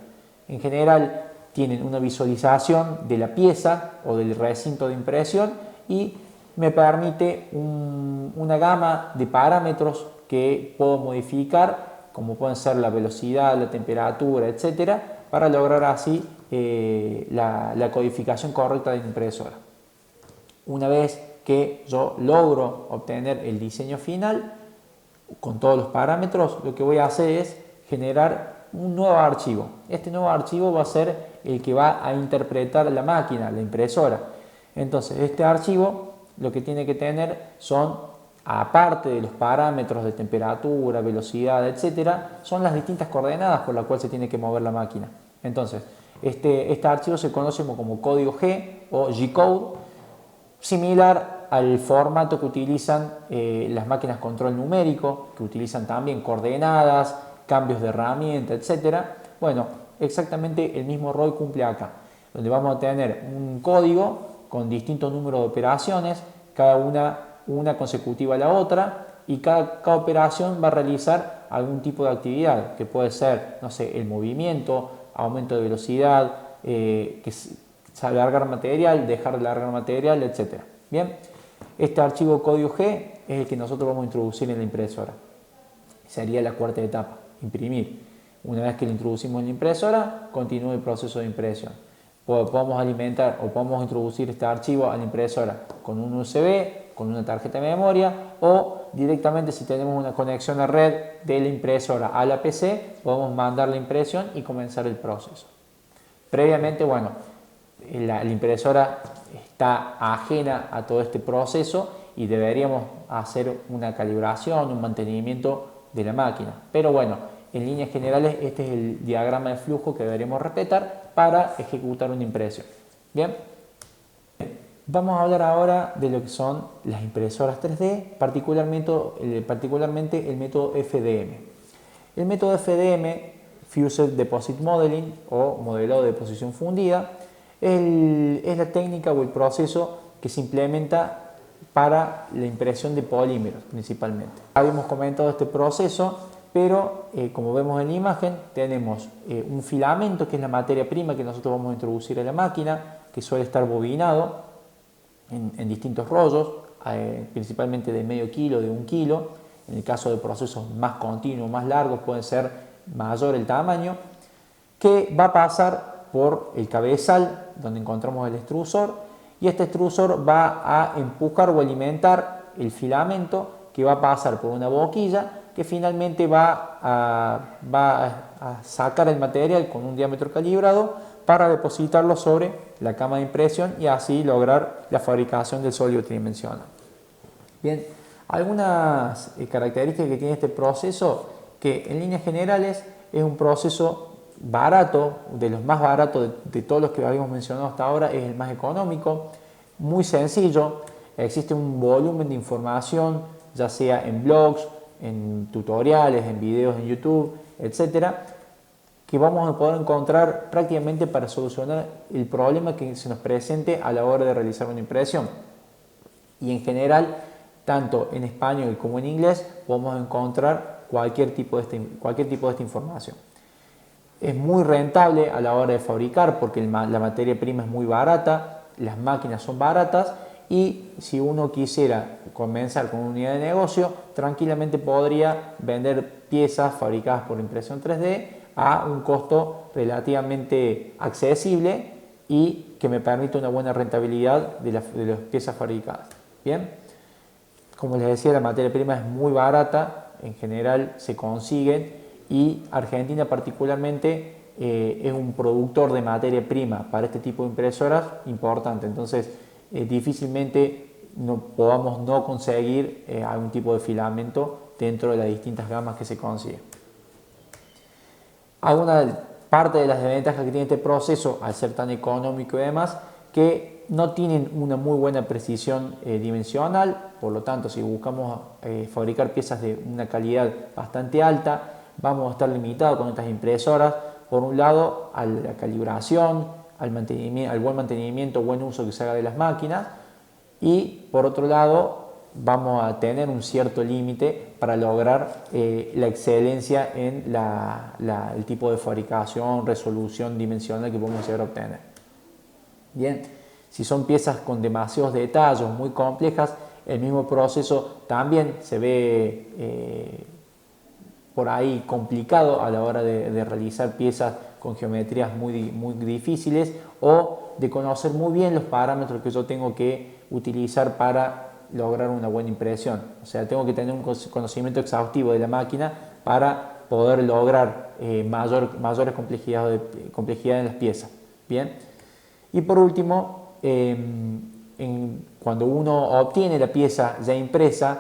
En general tienen una visualización de la pieza o del recinto de impresión y me permite una gama de parámetros que puedo modificar, como pueden ser la velocidad, la temperatura, etcétera, para lograr así la codificación correcta de la impresora. Una vez que yo logro obtener el diseño final con todos los parámetros, lo que voy a hacer es generar un nuevo archivo. Este nuevo archivo va a ser el que va a interpretar la máquina, la impresora. Entonces, este archivo lo que tiene que tener son, aparte de los parámetros de temperatura, velocidad, etcétera, son las distintas coordenadas por las cuales se tiene que mover la máquina. Entonces, este archivo se conoce como código G o G-code, similar al formato que utilizan las máquinas control numérico, que utilizan también coordenadas, cambios de herramienta, etcétera. Bueno, exactamente el mismo rol cumple acá, donde vamos a tener un código con distintos números de operaciones, cada una consecutiva a la otra, y cada operación va a realizar algún tipo de actividad, que puede ser, no sé, el movimiento, aumento de velocidad, alargar material, dejar de alargar material, etc. Bien, este archivo código G es el que nosotros vamos a introducir en la impresora. Sería la cuarta etapa, imprimir. Una vez que lo introducimos en la impresora, continúa el proceso de impresión. Podemos alimentar o podemos introducir este archivo a la impresora con un USB, con una tarjeta de memoria, o directamente, si tenemos una conexión a red de la impresora a la PC, podemos mandar la impresión y comenzar el proceso. Previamente, bueno, la impresora está ajena a todo este proceso y deberíamos hacer una calibración, un mantenimiento de la máquina. Pero bueno, en líneas generales este es el diagrama de flujo que deberemos respetar para ejecutar una impresión. Bien, vamos a hablar ahora de lo que son las impresoras 3D, particularmente el método FDM. El método FDM, Fused Deposit Modeling o modelado de deposición fundida, es la técnica o el proceso que se implementa para la impresión de polímeros principalmente. Habíamos comentado este proceso, pero como vemos en la imagen tenemos un filamento, que es la materia prima que nosotros vamos a introducir a la máquina, que suele estar bobinado en distintos rollos, principalmente de medio kilo, de 1 kilo. En el caso de procesos más continuos, más largos, puede ser mayor el tamaño, que va a pasar por el cabezal donde encontramos el extrusor, y este extrusor va a empujar o alimentar el filamento, que va a pasar por una boquilla que finalmente va a sacar el material con un diámetro calibrado para depositarlo sobre la cama de impresión y así lograr la fabricación del sólido tridimensional. Bien, algunas características que tiene este proceso, que en líneas generales es un proceso barato, de los más baratos de todos los que habíamos mencionado hasta ahora, es el más económico, muy sencillo. Existe un volumen de información, ya sea en blogs, en tutoriales, en videos en YouTube, etcétera, que vamos a poder encontrar prácticamente para solucionar el problema que se nos presente a la hora de realizar una impresión. Y en general, tanto en español como en inglés, podemos encontrar cualquier tipo de esta información. Es muy rentable a la hora de fabricar porque la materia prima es muy barata, las máquinas son baratas, y si uno quisiera comenzar con una unidad de negocio, tranquilamente podría vender piezas fabricadas por impresión 3D a un costo relativamente accesible y que me permite una buena rentabilidad de las piezas fabricadas. Bien, como les decía, la materia prima es muy barata, en general se consiguen, y Argentina particularmente es un productor de materia prima para este tipo de impresoras importante. Entonces difícilmente podamos no conseguir algún tipo de filamento dentro de las distintas gamas que se consiguen. Alguna parte de las desventajas que tiene este proceso, al ser tan económico y demás, que no tienen una muy buena precisión dimensional. Por lo tanto, si buscamos fabricar piezas de una calidad bastante alta, vamos a estar limitados con estas impresoras, por un lado a la calibración, al buen mantenimiento, buen uso que se haga de las máquinas, y por otro lado vamos a tener un cierto límite para lograr la excelencia en el tipo de fabricación, resolución dimensional que podemos llegar a obtener. Bien, si son piezas con demasiados detalles, muy complejas, el mismo proceso también se ve por ahí complicado a la hora de realizar piezas con geometrías muy difíciles, o de conocer muy bien los parámetros que yo tengo que utilizar para lograr una buena impresión. O sea, tengo que tener un conocimiento exhaustivo de la máquina para poder lograr mayores complejidades en las piezas. Bien. Y por último, cuando uno obtiene la pieza ya impresa,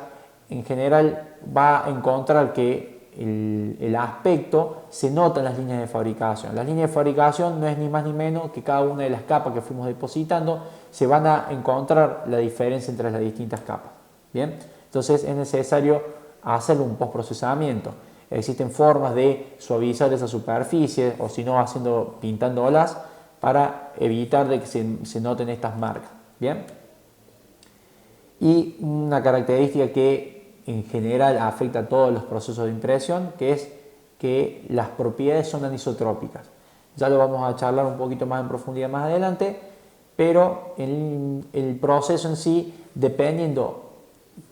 en general va a encontrar que el aspecto se nota en las líneas de fabricación. Las líneas de fabricación no es ni más ni menos que cada una de las capas que fuimos depositando se van a encontrar la diferencia entre las distintas capas. Bien, entonces es necesario hacer un postprocesamiento. Existen formas de suavizar esas superficies, o si no, pintándolas para evitar de que se noten estas marcas. Bien, y una característica que en general afecta a todos los procesos de impresión, que es que las propiedades son anisotrópicas. Ya lo vamos a charlar un poquito más en profundidad más adelante, pero el proceso en sí, dependiendo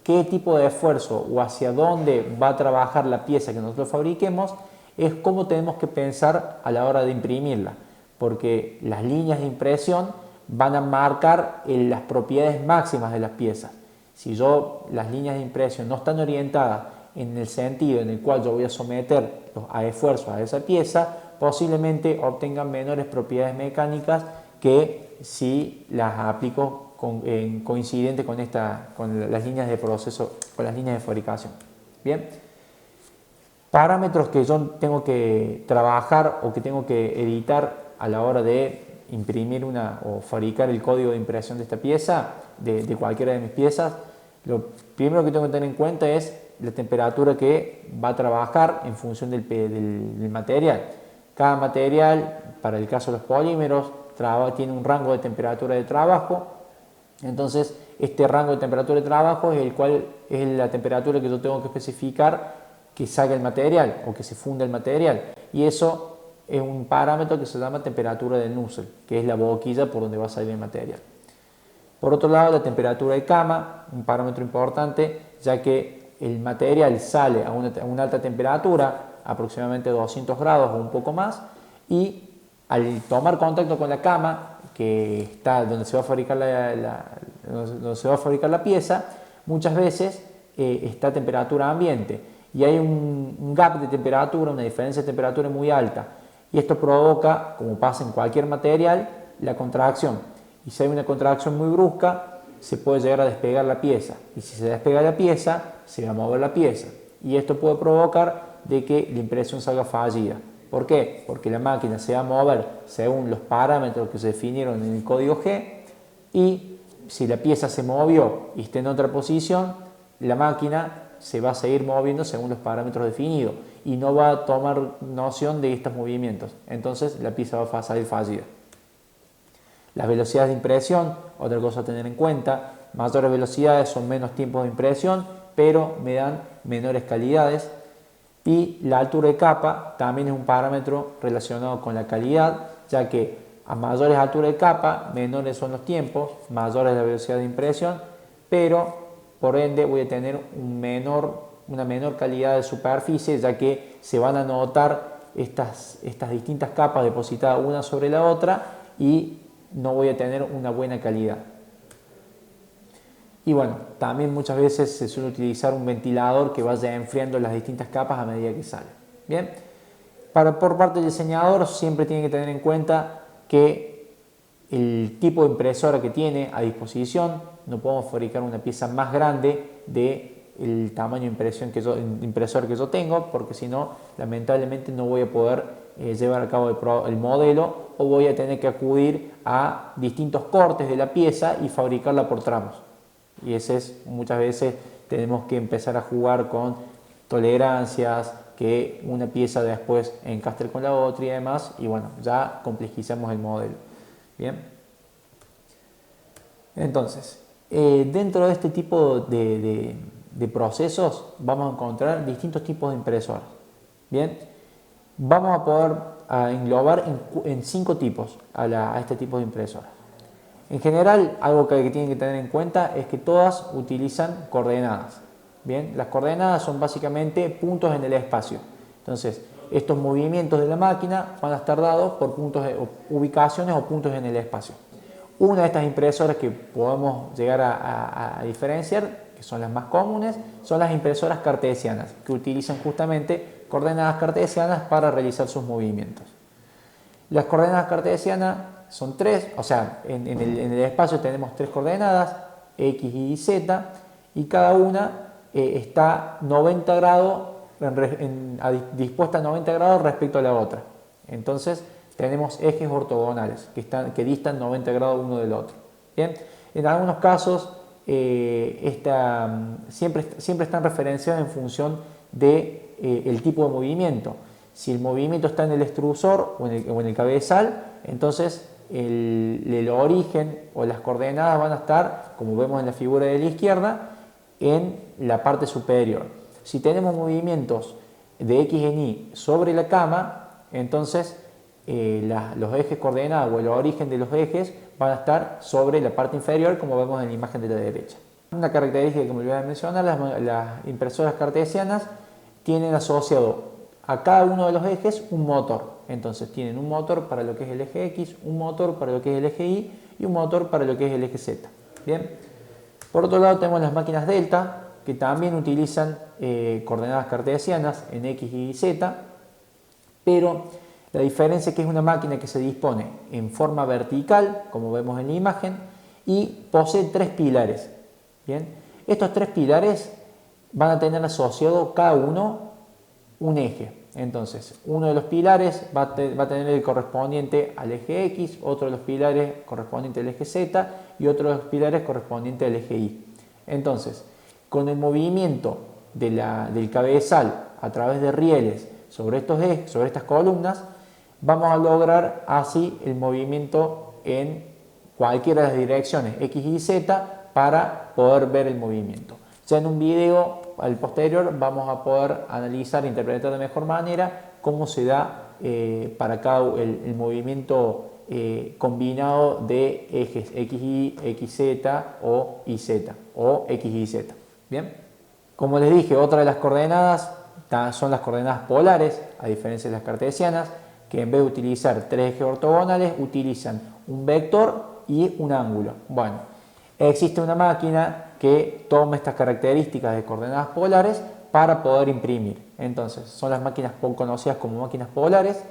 qué tipo de esfuerzo o hacia dónde va a trabajar la pieza que nosotros fabriquemos, es cómo tenemos que pensar a la hora de imprimirla, porque las líneas de impresión van a marcar las propiedades máximas de las piezas. Si las líneas de impresión no están orientadas en el sentido en el cual yo voy a someter a esfuerzos a esa pieza, posiblemente obtengan menores propiedades mecánicas que si las aplico coincidente con las líneas de proceso, con las líneas de fabricación. Bien, parámetros que yo tengo que trabajar o que tengo que editar a la hora de imprimir o fabricar el código de impresión de esta pieza, de cualquiera de mis piezas. Lo primero que tengo que tener en cuenta es la temperatura que va a trabajar en función del material. Cada material, para el caso de los polímeros, tiene un rango de temperatura de trabajo. Entonces, este rango de temperatura de trabajo es la temperatura que yo tengo que especificar que salga el material o que se funda el material. Y eso es un parámetro que se llama temperatura del nozzle, que es la boquilla por donde va a salir el material. Por otro lado, la temperatura de cama, un parámetro importante, ya que el material sale a una alta temperatura, aproximadamente 200 grados o un poco más, y al tomar contacto con la cama, que está donde se va a fabricar la pieza, muchas veces está a temperatura ambiente y hay un gap de temperatura, una diferencia de temperatura muy alta, y esto provoca, como pasa en cualquier material, la contracción. Y si hay una contracción muy brusca, se puede llegar a despegar la pieza, y si se despega la pieza, se va a mover la pieza, y esto puede provocar de que la impresión salga fallida. ¿Por qué? Porque la máquina se va a mover según los parámetros que se definieron en el código G, y si la pieza se movió y está en otra posición, la máquina se va a seguir moviendo según los parámetros definidos y no va a tomar noción de estos movimientos. Entonces la pieza va a salir fallida. Las velocidades de impresión, otra cosa a tener en cuenta: mayores velocidades son menos tiempos de impresión, pero me dan menores calidades. Y la altura de capa también es un parámetro relacionado con la calidad, ya que a mayores alturas de capa, menores son los tiempos, mayores la velocidad de impresión, pero por ende voy a tener una menor calidad de superficie, ya que se van a notar estas distintas capas depositadas una sobre la otra y no voy a tener una buena calidad. Y bueno, también muchas veces se suele utilizar un ventilador que vaya enfriando las distintas capas a medida que sale. Bien, por parte del diseñador siempre tiene que tener en cuenta que el tipo de impresora que tiene a disposición, no podemos fabricar una pieza más grande del tamaño de impresor que yo tengo, porque si no, lamentablemente no voy a poder llevar a cabo el modelo, o voy a tener que acudir a distintos cortes de la pieza y fabricarla por tramos. Y muchas veces tenemos que empezar a jugar con tolerancias, que una pieza después encastre con la otra y demás, y bueno, ya complejizamos el modelo. Bien, entonces Dentro de este tipo de procesos vamos a encontrar distintos tipos de impresoras. Bien, vamos a poder englobar en 5 tipos a este tipo de impresoras. En general, algo que tienen que tener en cuenta es que todas utilizan coordenadas. Bien, las coordenadas son básicamente puntos en el espacio. Entonces, estos movimientos de la máquina van a estar dados por ubicaciones o puntos en el espacio. Una de estas impresoras que podemos llegar a diferenciar, que son las más comunes, son las impresoras cartesianas, que utilizan justamente coordenadas cartesianas para realizar sus movimientos. Las coordenadas cartesianas son 3, o sea, en el espacio tenemos 3 coordenadas, X y Z, y cada una está 90 grados, dispuesta a 90 grados respecto a la otra. Entonces, tenemos ejes ortogonales que distan 90 grados uno del otro. Bien, en algunos casos siempre están referenciados en función del tipo de movimiento. Si el movimiento está en el extrusor o en el cabezal, entonces el origen o las coordenadas van a estar, como vemos en la figura de la izquierda, en la parte superior. Si tenemos movimientos de X en Y sobre la cama, entonces los ejes coordenados o el origen de los ejes van a estar sobre la parte inferior, como vemos en la imagen de la derecha. Una característica que me olvidé de mencionar, las impresoras cartesianas tienen asociado a cada uno de los ejes un motor. Entonces tienen un motor para lo que es el eje X, un motor para lo que es el eje Y y un motor para lo que es el eje Z. Bien. Por otro lado tenemos las máquinas delta, que también utilizan coordenadas cartesianas en X y Z, pero la diferencia es que es una máquina que se dispone en forma vertical, como vemos en la imagen, y posee 3 pilares. Bien, estos 3 pilares van a tener asociado cada uno un eje. Entonces, uno de los pilares va a tener el correspondiente al eje X, otro de los pilares correspondiente al eje Z y otro de los pilares correspondiente al eje Y. Entonces, con el movimiento del cabezal a través de rieles sobre estos ejes, sobre estas columnas, vamos a lograr así el movimiento en cualquiera de las direcciones X y Z para poder ver el movimiento. Ya en un video al posterior vamos a poder analizar e interpretar de mejor manera cómo se da para cada el movimiento combinado de ejes XY, XZ o YZ o XYZ. Bien, como les dije, otra de las coordenadas son las coordenadas polares, a diferencia de las cartesianas, que en vez de utilizar 3 ejes ortogonales utilizan un vector y un ángulo. Bueno, existe una máquina que toma estas características de coordenadas polares para poder imprimir. Entonces, son las máquinas conocidas como máquinas polares,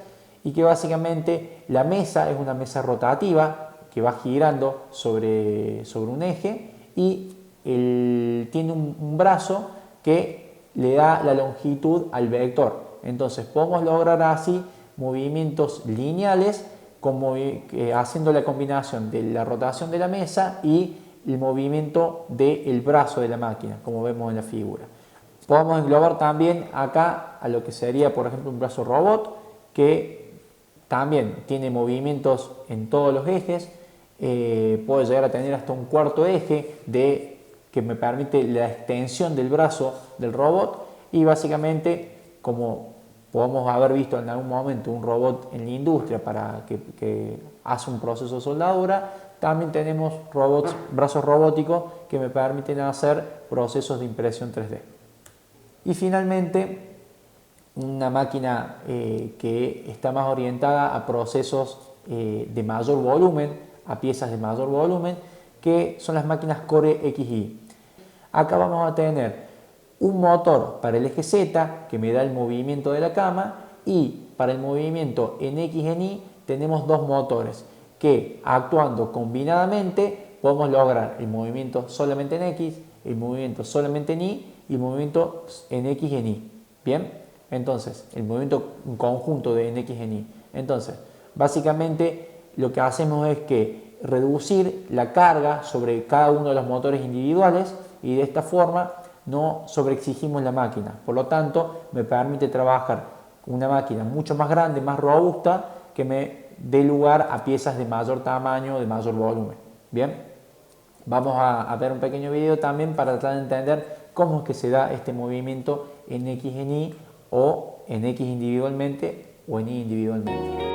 y que básicamente la mesa es una mesa rotativa que va girando sobre un eje y tiene un brazo que le da la longitud al vector. Entonces, podemos lograr así movimientos lineales haciendo la combinación de la rotación de la mesa y el movimiento del brazo de la máquina, como vemos en la figura. Podemos englobar también acá a lo que sería, por ejemplo, un brazo robot, que también tiene movimientos en todos los ejes, puede llegar a tener hasta un cuarto eje que me permite la extensión del brazo del robot, y básicamente, como podemos haber visto en algún momento un robot en la industria para que hace un proceso de soldadura, también tenemos brazos robóticos que me permiten hacer procesos de impresión 3D. Y finalmente, una máquina que está más orientada a procesos de mayor volumen, a piezas de mayor volumen, que son las máquinas Core XY. Acá vamos a tener un motor para el eje Z que me da el movimiento de la cama, y para el movimiento en X y en Y tenemos 2 motores que, actuando combinadamente, podemos lograr el movimiento solamente en X, el movimiento solamente en Y y el movimiento en X y en Y. Bien, entonces el movimiento en conjunto de en X y en Y. Entonces, básicamente lo que hacemos es que reducir la carga sobre cada uno de los motores individuales, y de esta forma no sobreexigimos la máquina. Por lo tanto, me permite trabajar con una máquina mucho más grande, más robusta, que me dé lugar a piezas de mayor tamaño, de mayor volumen. Bien, Vamos a ver un pequeño video también para tratar de entender cómo es que se da este movimiento en X en Y, o en X individualmente o en Y individualmente.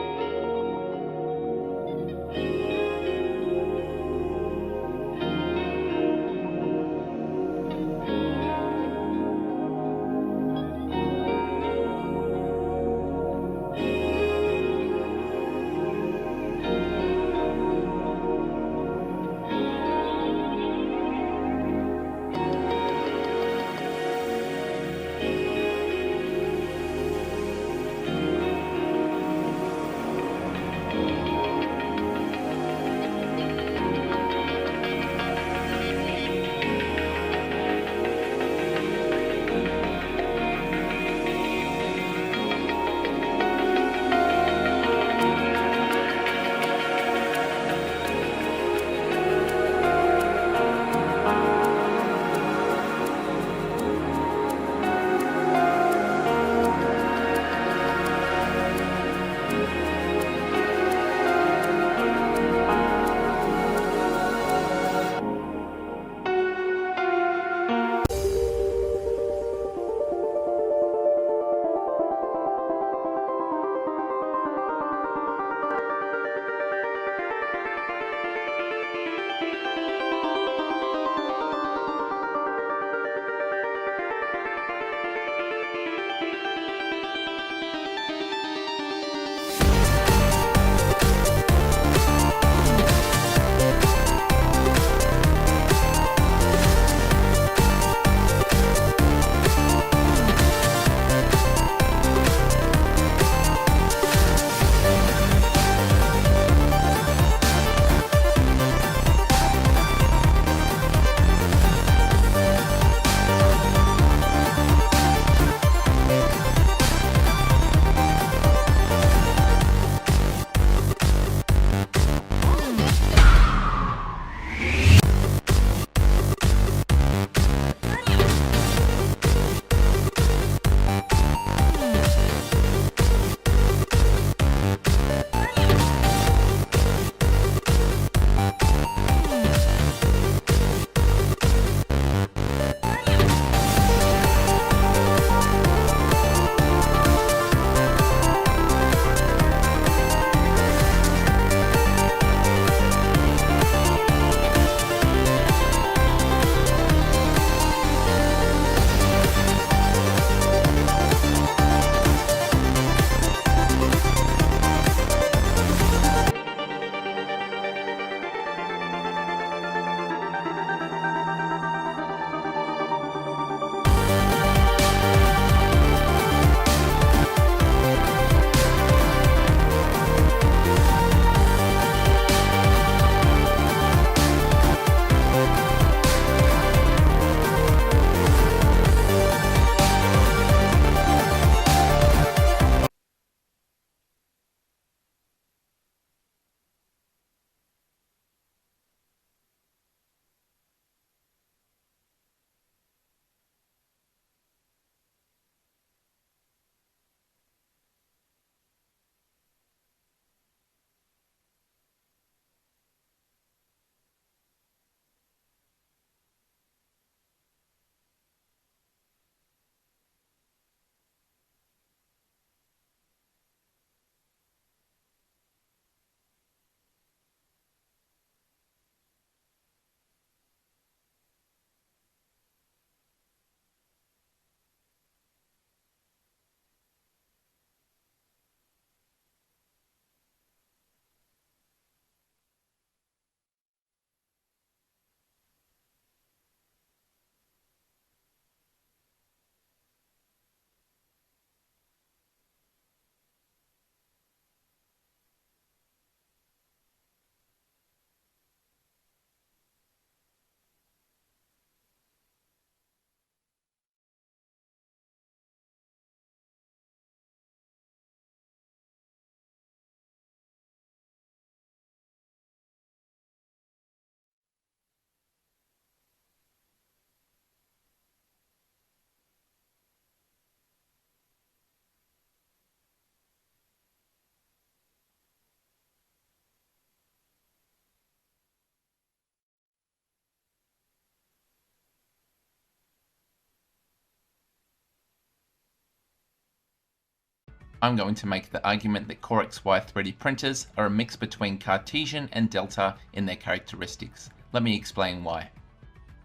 I'm going to make the argument that Core XY 3D printers are a mix between Cartesian and Delta in their characteristics. Let me explain why.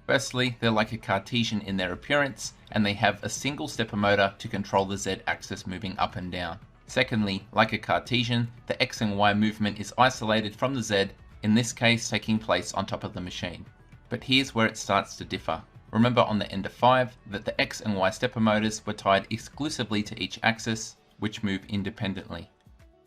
Firstly, they're like a Cartesian in their appearance, and they have a single stepper motor to control the Z-axis moving up and down. Secondly, like a Cartesian, the X and Y movement is isolated from the Z, in this case taking place on top of the machine. But here's where it starts to differ. Remember on the Ender 5 that the X and Y stepper motors were tied exclusively to each axis, which move independently.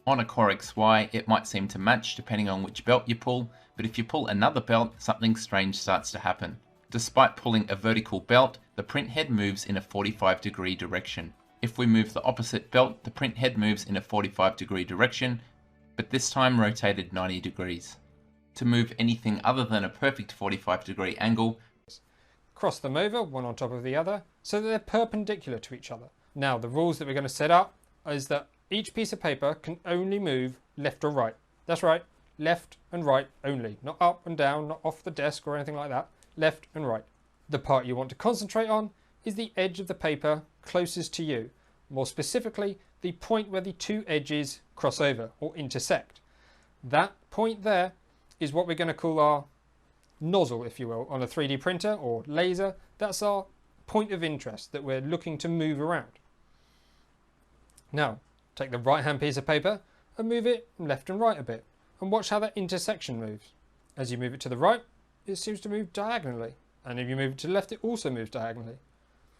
On a Core XY, it might seem to match depending on which belt you pull, but if you pull another belt, something strange starts to happen. Despite pulling a vertical belt, the print head moves in a 45-degree direction. If we move the opposite belt, the print head moves in a 45-degree direction, but this time rotated 90 degrees. To move anything other than a perfect 45-degree angle, cross them over, one on top of the other, so that they're perpendicular to each other. Now, the rules that we're going to set up is that each piece of paper can only move left or right. That's right, left and right only. Not up and down, not off the desk or anything like that. Left and right. The part you want to concentrate on is the edge of the paper closest to you. More specifically, the point where the two edges cross over or intersect. That point there is what we're going to call our nozzle, if you will, on a 3D printer or laser. That's our point of interest that we're looking to move around. Now, take the right hand piece of paper and move it left and right a bit, and watch how that intersection moves. As you move it to the right, it seems to move diagonally, and if you move it to the left, it also moves diagonally.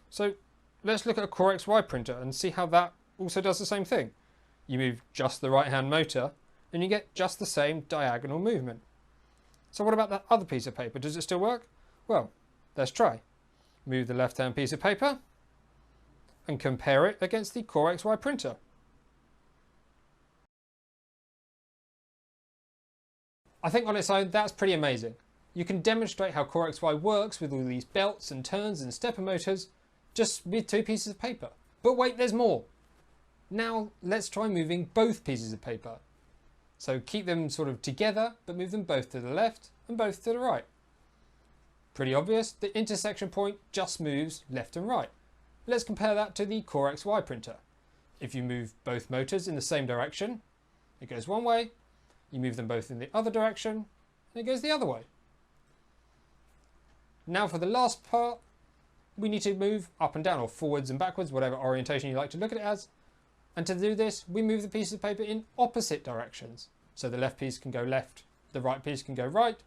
So let's look at a Core XY printer and see how that also does the same thing. You move just the right hand motor and you get just the same diagonal movement. So what about that other piece of paper? Does it still work? Well, let's try. Move the left hand piece of paper and compare it against the Core XY printer. I think on its own that's pretty amazing. You can demonstrate how Core XY works with all these belts and turns and stepper motors just with two pieces of paper. But wait, there's more. Now let's try moving both pieces of paper. So keep them sort of together, but move them both to the left and both to the right. Pretty obvious, the intersection point just moves left and right. Let's compare that to the Core XY printer. If you move both motors in the same direction, it goes one way. You move them both in the other direction, and it goes the other way. Now for the last part, we need to move up and down, or forwards and backwards, whatever orientation you like to look at it as. And to do this, we move the pieces of paper in opposite directions. So the left piece can go left, the right piece can go right,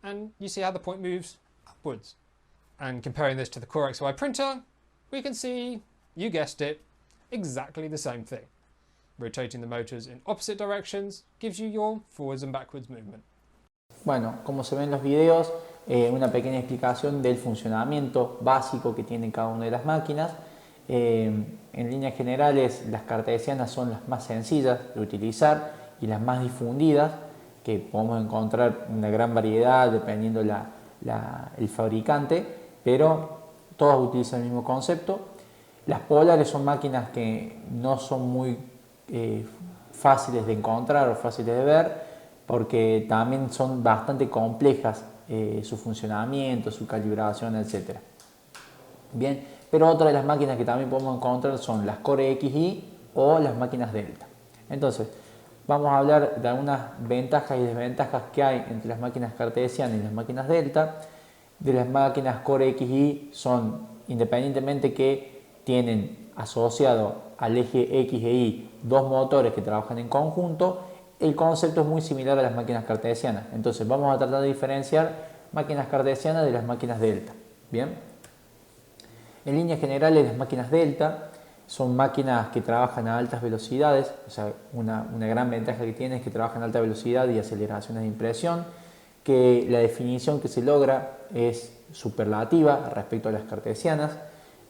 and you see how the point moves upwards. And comparing this to the Core XY printer, we can see, you guessed it, exactly the same thing. Rotating the motors in opposite directions gives you your forwards and backwards movement. Bueno, como se ven en los videos, una pequeña explicación del funcionamiento básico que tiene cada una de las máquinas. En líneas generales, las cartesianas son las más sencillas de utilizar y las más difundidas, que podemos encontrar una gran variedad dependiendo el fabricante, pero todas utilizan el mismo concepto. Las polares son máquinas que no son muy fáciles de encontrar o fáciles de ver, porque también son bastante complejas su funcionamiento, su calibración, etc. Bien, pero otra de las máquinas que también podemos encontrar son las Core XY o las máquinas Delta. Entonces, vamos a hablar de algunas ventajas y desventajas que hay entre las máquinas cartesianas y las máquinas Delta. De las máquinas Core XY son, independientemente que tienen asociado al eje X e Y dos motores que trabajan en conjunto, el concepto es muy similar a las máquinas cartesianas. Entonces vamos a tratar de diferenciar máquinas cartesianas de las máquinas Delta. Bien. En líneas generales, las máquinas Delta son máquinas que trabajan a altas velocidades. O sea, una gran ventaja que tienen es que trabajan a alta velocidad y aceleraciones de impresión, que la definición que se logra es superlativa respecto a las cartesianas,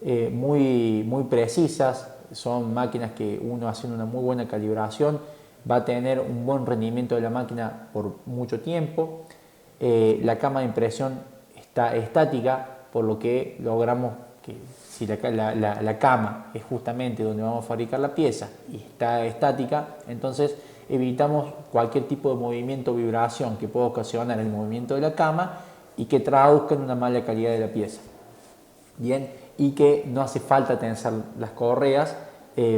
muy precisas. Son máquinas que uno, haciendo una muy buena calibración, va a tener un buen rendimiento de la máquina por mucho tiempo. La cama de impresión está estática, por lo que logramos que si la cama es justamente donde vamos a fabricar la pieza y está estática, entonces evitamos cualquier tipo de movimiento o vibración que pueda ocasionar el movimiento de la cama y que traduzca en una mala calidad de la pieza. Bien, y que no hace falta tensar las correas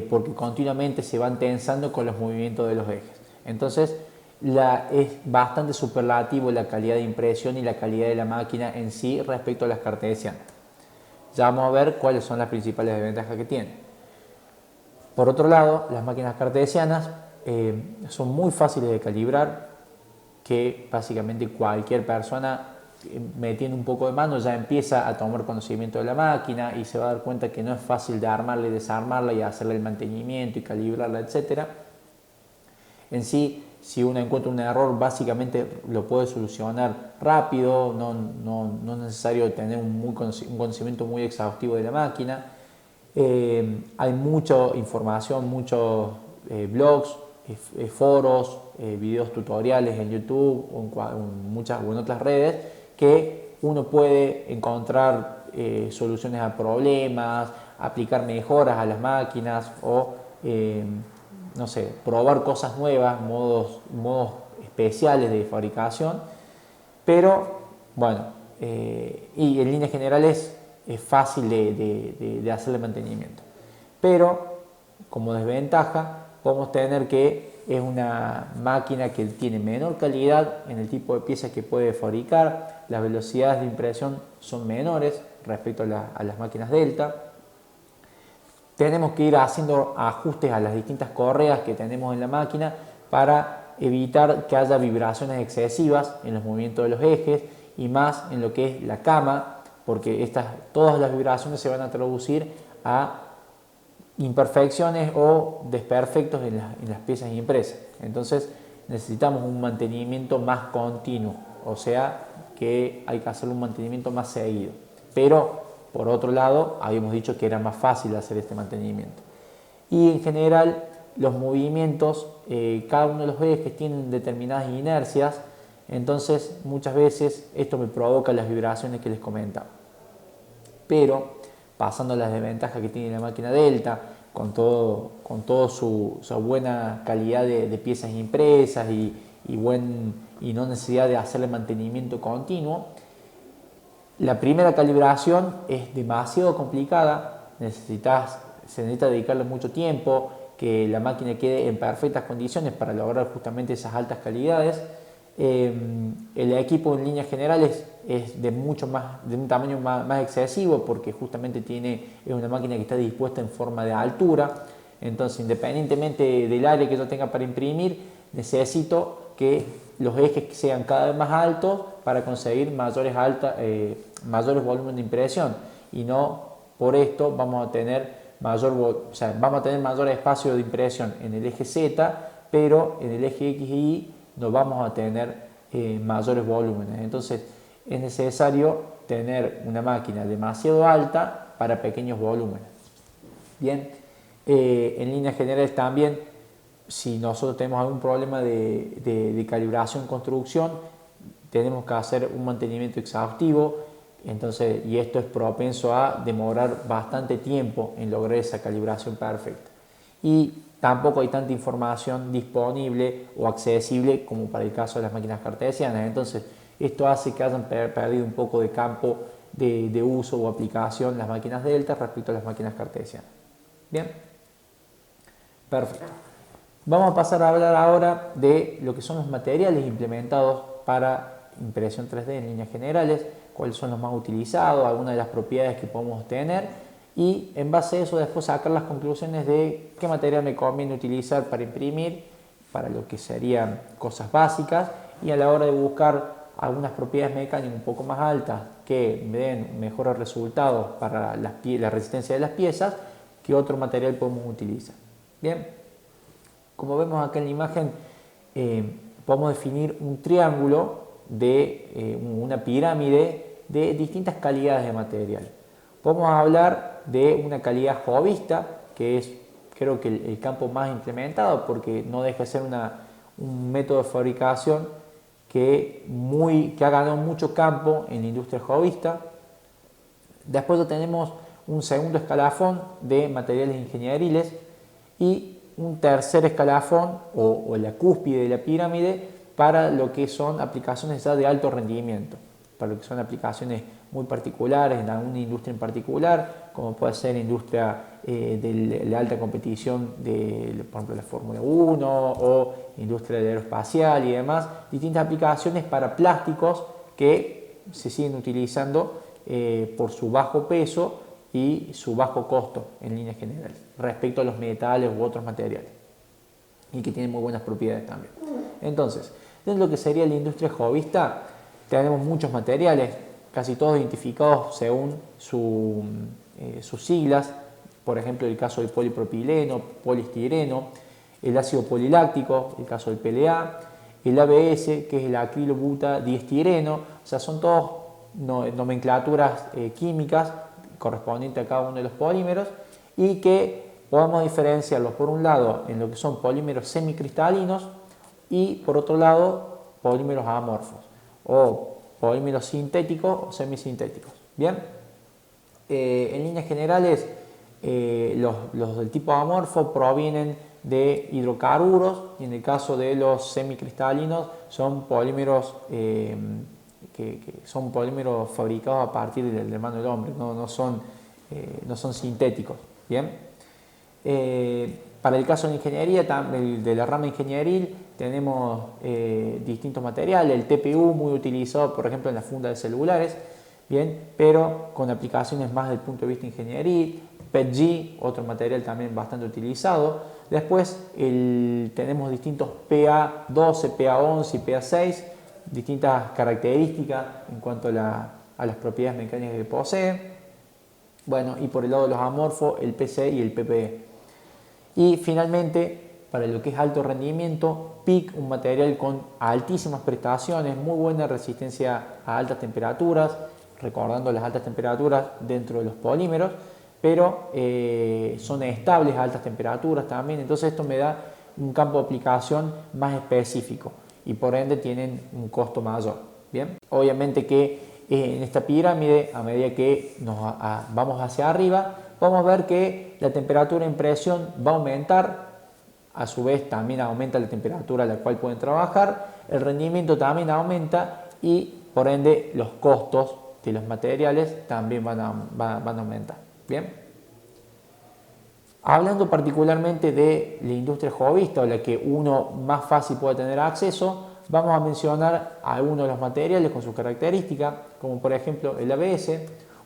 porque continuamente se van tensando con los movimientos de los ejes. Entonces es bastante superlativo la calidad de impresión y la calidad de la máquina en sí respecto a las cartesianas. Ya vamos a ver cuáles son las principales desventajas que tienen. Por otro lado, las máquinas cartesianas son muy fáciles de calibrar, que básicamente cualquier persona metiendo un poco de mano ya empieza a tomar conocimiento de la máquina y se va a dar cuenta que no es fácil de armarla y desarmarla y hacerle el mantenimiento y calibrarla, etc. En sí, si uno encuentra un error, básicamente lo puede solucionar rápido, no es necesario tener un conocimiento muy exhaustivo de la máquina. Hay mucha información, muchos blogs, foros, videos tutoriales en YouTube o en otras redes que uno puede encontrar soluciones a problemas, aplicar mejoras a las máquinas o no sé, probar cosas nuevas, modos especiales de fabricación, pero bueno, y en líneas generales es fácil de hacerle mantenimiento. Pero como desventaja podemos tener que es una máquina que tiene menor calidad en el tipo de piezas que puede fabricar, las velocidades de impresión son menores respecto a las máquinas Delta. Tenemos que ir haciendo ajustes a las distintas correas que tenemos en la máquina para evitar que haya vibraciones excesivas en los movimientos de los ejes y más en lo que es la cama, porque todas las vibraciones se van a traducir a imperfecciones o desperfectos en las piezas impresas. Entonces necesitamos un mantenimiento más continuo, o sea que hay que hacer un mantenimiento más seguido. Pero por otro lado, habíamos dicho que era más fácil hacer este mantenimiento. Y en general, los movimientos, cada uno de los ejes tienen determinadas inercias, entonces muchas veces esto me provoca las vibraciones que les comentaba. Pero pasando a las desventajas que tiene la máquina Delta, con todo su buena calidad de piezas impresas y no necesidad de hacerle mantenimiento continuo, la primera calibración es demasiado complicada, se necesita dedicarle mucho tiempo, que la máquina quede en perfectas condiciones para lograr justamente esas altas calidades. El equipo en líneas generales es de un tamaño más excesivo porque justamente es una máquina que está dispuesta en forma de altura, entonces independientemente del área que yo tenga para imprimir, necesito que los ejes sean cada vez más altos para conseguir mayores volúmenes de impresión, y no por esto vamos a tener mayor espacio de impresión en el eje Z, pero en el eje X y Y no vamos a tener mayores volúmenes. Entonces es necesario tener una máquina demasiado alta para pequeños volúmenes. Bien, en líneas generales también, si nosotros tenemos algún problema de calibración, construcción, tenemos que hacer un mantenimiento exhaustivo, y esto es propenso a demorar bastante tiempo en lograr esa calibración perfecta. Y tampoco hay tanta información disponible o accesible como para el caso de las máquinas cartesianas. Entonces, esto hace que hayan perdido un poco de campo de uso o aplicación las máquinas Delta respecto a las máquinas cartesianas. Bien, perfecto. Vamos a pasar a hablar ahora de lo que son los materiales implementados para impresión 3D en líneas generales, cuáles son los más utilizados, algunas de las propiedades que podemos tener, y en base a eso después sacar las conclusiones de qué material me conviene utilizar para imprimir, para lo que serían cosas básicas, y a la hora de buscar algunas propiedades mecánicas un poco más altas que me den mejores resultados para la resistencia de las piezas, qué otro material podemos utilizar. Bien, como vemos acá en la imagen, podemos definir un triángulo de una pirámide de distintas calidades de material. Podemos hablar de una calidad jovista, que es creo que el campo más implementado, porque no deja de ser un método de fabricación que ha ganado mucho campo en la industria jovista. Después tenemos un segundo escalafón de materiales ingenieriles y un tercer escalafón o la cúspide de la pirámide para lo que son aplicaciones ya de alto rendimiento, para lo que son aplicaciones muy particulares en alguna industria en particular, como puede ser industria de la alta competición de, por ejemplo, la Fórmula 1 o industria de aeroespacial y demás, distintas aplicaciones para plásticos que se siguen utilizando por su bajo peso y su bajo costo en líneas generales respecto a los metales u otros materiales, y que tienen muy buenas propiedades también. Entonces, dentro de lo que sería la industria jovista, tenemos muchos materiales, casi todos identificados según sus siglas, por ejemplo el caso del polipropileno, poliestireno, el ácido poliláctico, el caso del PLA, el ABS, que es el acrilobutadiestireno, o sea, son todos nomenclaturas químicas correspondientes a cada uno de los polímeros, y que podemos diferenciarlos por un lado en lo que son polímeros semicristalinos y por otro lado polímeros amorfos o polímeros sintéticos o semisintéticos. Bien, en líneas generales los del tipo amorfo provienen de hidrocarburos, y en el caso de los semicristalinos son polímeros que son polímeros fabricados a partir de la mano del hombre, no son sintéticos. Bien, para el caso de ingeniería, de la rama ingenieril, tenemos distintos materiales, el TPU muy utilizado por ejemplo en la funda de celulares, bien, pero con aplicaciones más desde el punto de vista ingenieril, PETG, otro material también bastante utilizado. Después tenemos distintos PA12, PA11 y PA6, distintas características en cuanto a las propiedades mecánicas que posee. Bueno, y por el lado de los amorfos, el PC y el PPE. Y finalmente, para lo que es alto rendimiento, PIC, un material con altísimas prestaciones, muy buena resistencia a altas temperaturas, recordando las altas temperaturas dentro de los polímeros, pero son estables a altas temperaturas también, entonces esto me da un campo de aplicación más específico y por ende tienen un costo mayor. Bien, obviamente que en esta pirámide, a medida que vamos hacia arriba, vamos a ver que la temperatura de impresión va a aumentar, a su vez también aumenta la temperatura a la cual pueden trabajar, el rendimiento también aumenta y por ende los costos de los materiales también van a aumentar. Bien, hablando particularmente de la industria jovista, o la que uno más fácil puede tener acceso, vamos a mencionar algunos de los materiales con sus características, como por ejemplo el ABS,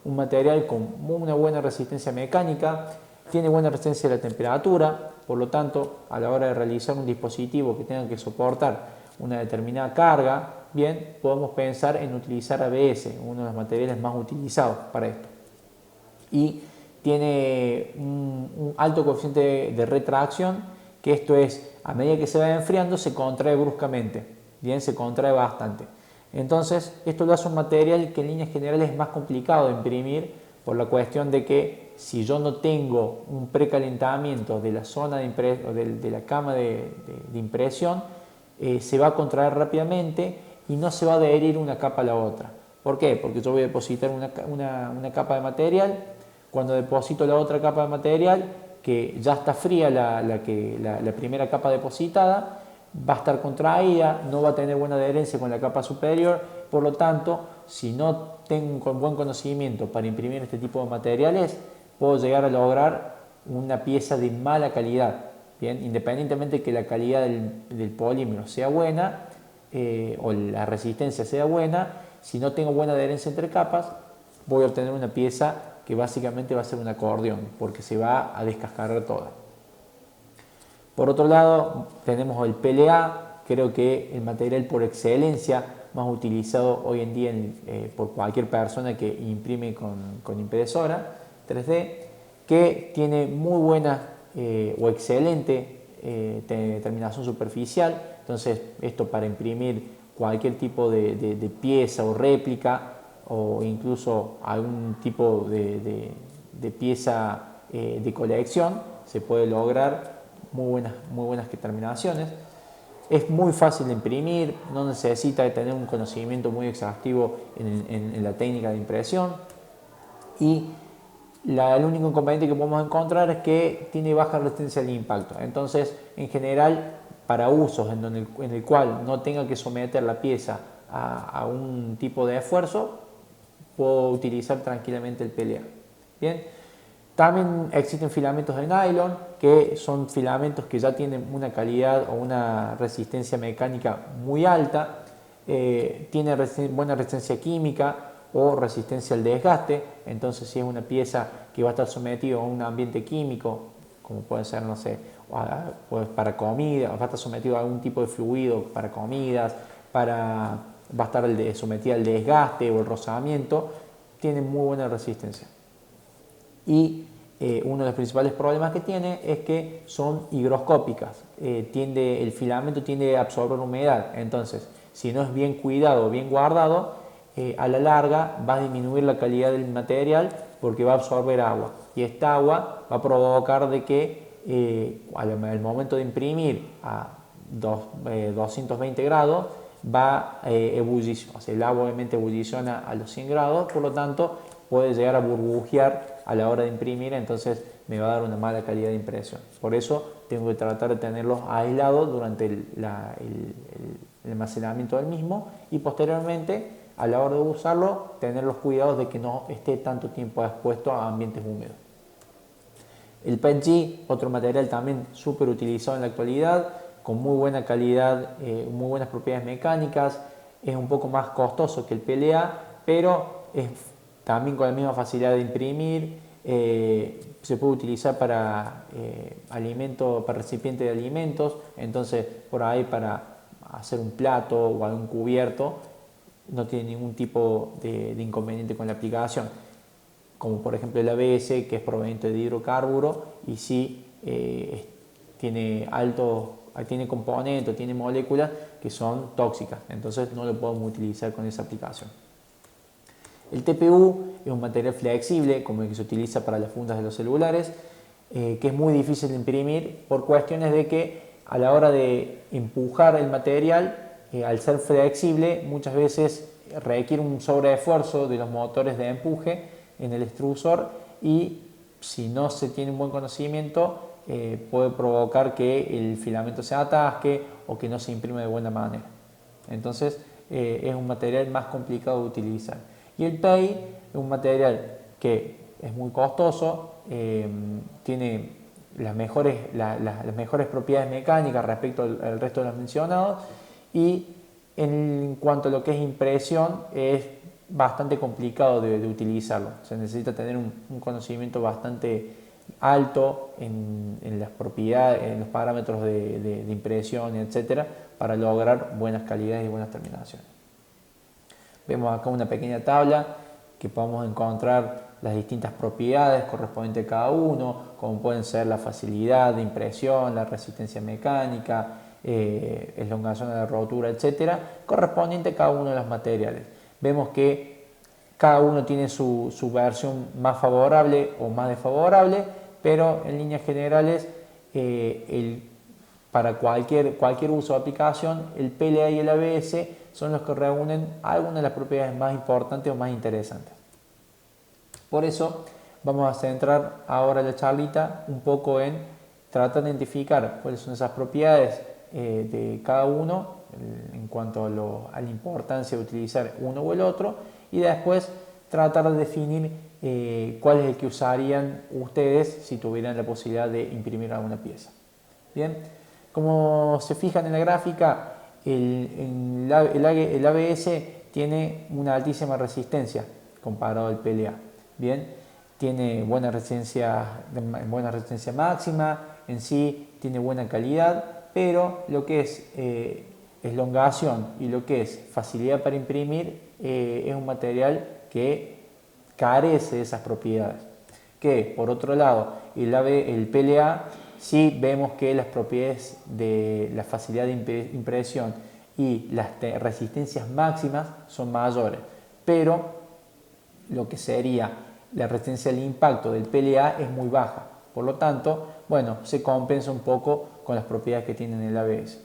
un material con una buena resistencia mecánica, tiene buena resistencia a la temperatura, por lo tanto, a la hora de realizar un dispositivo que tenga que soportar una determinada carga, bien, podemos pensar en utilizar ABS, uno de los materiales más utilizados para esto. Y tiene un alto coeficiente de retracción, que esto es, a medida que se va enfriando, se contrae bruscamente, bien, se contrae bastante. Entonces, esto lo hace un material que en líneas generales es más complicado de imprimir por la cuestión de que si yo no tengo un precalentamiento de la zona de la cama de impresión, se va a contraer rápidamente y no se va a adherir una capa a la otra. ¿Por qué? Porque yo voy a depositar una capa de material. Cuando deposito la otra capa de material, que ya está fría la primera capa depositada, va a estar contraída, no va a tener buena adherencia con la capa superior, por lo tanto, si no tengo un buen conocimiento para imprimir este tipo de materiales, puedo llegar a lograr una pieza de mala calidad. Bien, independientemente de que la calidad del polímero sea buena o la resistencia sea buena, si no tengo buena adherencia entre capas, voy a obtener una pieza que básicamente va a ser un acordeón, porque se va a descascarar toda. Por otro lado, tenemos el PLA, creo que el material por excelencia más utilizado hoy en día por cualquier persona que imprime con impresora 3D, que tiene muy buena o excelente terminación superficial. Entonces, esto para imprimir cualquier tipo de pieza o réplica, o incluso algún tipo de pieza de colección, se puede lograr muy buenas terminaciones. Es muy fácil de imprimir, no necesita tener un conocimiento muy exhaustivo en la técnica de impresión, y el único inconveniente que podemos encontrar es que tiene baja resistencia al impacto. Entonces, en general, para usos en el cual no tenga que someter la pieza a un tipo de esfuerzo, puedo utilizar tranquilamente el PLA. Bien, también existen filamentos de nylon, que son filamentos que ya tienen una calidad o una resistencia mecánica muy alta, tiene buena resistencia química o resistencia al desgaste. Entonces, si es una pieza que va a estar sometida a un ambiente químico, como puede ser, no sé, pues para comida, va a estar sometido a algún tipo de fluido para comidas, va a estar sometida al desgaste o el rozamiento, tiene muy buena resistencia. Y uno de los principales problemas que tiene es que son higroscópicas, el filamento tiende a absorber humedad. Entonces, si no es bien cuidado, bien guardado, a la larga va a disminuir la calidad del material porque va a absorber agua, y esta agua va a provocar de que al momento de imprimir a 220 grados va a ebullición, o sea, el agua obviamente ebulliciona a los 100 grados, por lo tanto puede llegar a burbujear a la hora de imprimir, entonces me va a dar una mala calidad de impresión. Por eso tengo que tratar de tenerlos aislados durante el almacenamiento del mismo, y posteriormente a la hora de usarlo tener los cuidados de que no esté tanto tiempo expuesto a ambientes húmedos. El PETG, otro material también súper utilizado en la actualidad, con muy buena calidad, muy buenas propiedades mecánicas, es un poco más costoso que el PLA, pero es también con la misma facilidad de imprimir, se puede utilizar para para recipiente de alimentos, entonces por ahí para hacer un plato o algún cubierto no tiene ningún tipo de inconveniente con la aplicación, como por ejemplo el ABS, que es proveniente de hidrocarburo y sí tiene componentes, tiene moléculas que son tóxicas, entonces no lo podemos utilizar con esa aplicación. El TPU es un material flexible, como el que se utiliza para las fundas de los celulares, que es muy difícil de imprimir por cuestiones de que a la hora de empujar el material, al ser flexible, muchas veces requiere un sobreesfuerzo de los motores de empuje en el extrusor, y si no se tiene un buen conocimiento puede provocar que el filamento se atasque o que no se imprime de buena manera. Entonces es un material más complicado de utilizar. Y el PEI es un material que es muy costoso, tiene las mejores propiedades mecánicas respecto al resto de los mencionados, y en cuanto a lo que es impresión es bastante complicado de utilizarlo. Se necesita tener un conocimiento bastante alto en las propiedades, en los parámetros de impresión, etcétera, para lograr buenas calidades y buenas terminaciones. Vemos acá una pequeña tabla que podemos encontrar las distintas propiedades correspondientes a cada uno, como pueden ser la facilidad de impresión, la resistencia mecánica, elongación de la rotura, etcétera, correspondiente a cada uno de los materiales. Vemos que cada uno tiene su versión más favorable o más desfavorable, pero en líneas generales para cualquier uso de aplicación, el PLA y el ABS son los que reúnen algunas de las propiedades más importantes o más interesantes. Por eso vamos a centrar ahora la charlita un poco en tratar de identificar cuáles son esas propiedades de cada uno en cuanto a la importancia de utilizar uno o el otro, y después tratar de definir cuál es el que usarían ustedes si tuvieran la posibilidad de imprimir alguna pieza. Bien, como se fijan en la gráfica, el ABS tiene una altísima resistencia comparado al PLA. Bien, tiene buena resistencia máxima, en sí tiene buena calidad, pero lo que es elongación y lo que es facilidad para imprimir es un material que carece de esas propiedades. Que por otro lado, el PLA sí vemos que las propiedades de la facilidad de impresión y las resistencias máximas son mayores, pero lo que sería la resistencia al impacto del PLA es muy baja. Por lo tanto, bueno, se compensa un poco con las propiedades que tiene el ABS.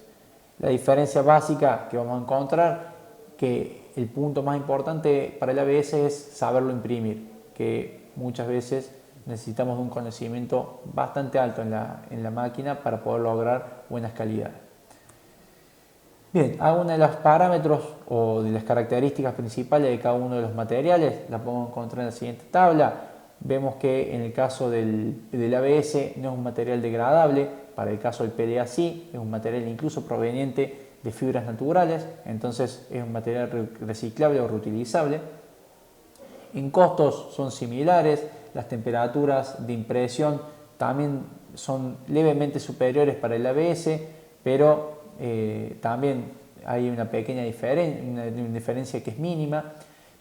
La diferencia básica que vamos a encontrar, que el punto más importante para el ABS es saberlo imprimir, que muchas veces necesitamos un conocimiento bastante alto en la máquina para poder lograr buenas calidades. Bien, algunos de los parámetros o de las características principales de cada uno de los materiales la podemos encontrar en la siguiente tabla. Vemos que en el caso del ABS no es un material degradable, para el caso del PLA sí, es un material incluso proveniente de fibras naturales, entonces es un material reciclable o reutilizable. En costos son similares, las temperaturas de impresión también son levemente superiores para el ABS, pero también hay una pequeña diferencia que es mínima,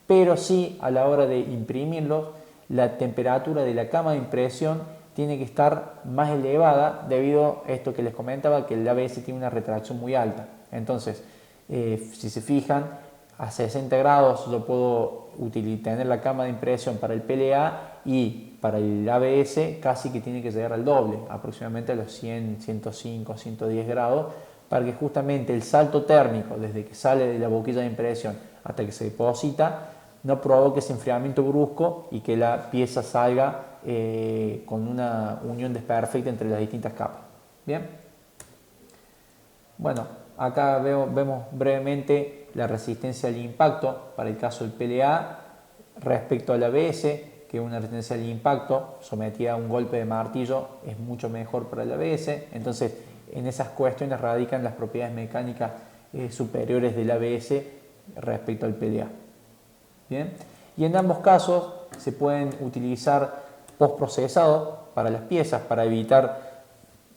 pero sí a la hora de imprimirlos, la temperatura de la cama de impresión tiene que estar más elevada debido a esto que les comentaba, que el ABS tiene una retracción muy alta. Entonces, si se fijan, a 60 grados yo puedo tener la cama de impresión para el PLA y para el ABS casi que tiene que llegar al doble, aproximadamente a los 100, 105, 110 grados, para que justamente el salto térmico desde que sale de la boquilla de impresión hasta que se deposita no provoque ese enfriamiento brusco y que la pieza salga con una unión desperfecta entre las distintas capas. Bien, bueno, acá vemos brevemente la resistencia al impacto para el caso del PLA respecto al ABS, que una resistencia al impacto sometida a un golpe de martillo es mucho mejor para el ABS. Entonces, en esas cuestiones radican las propiedades mecánicas superiores del ABS respecto al PLA. Bien, y en ambos casos se pueden utilizar postprocesado para las piezas para evitar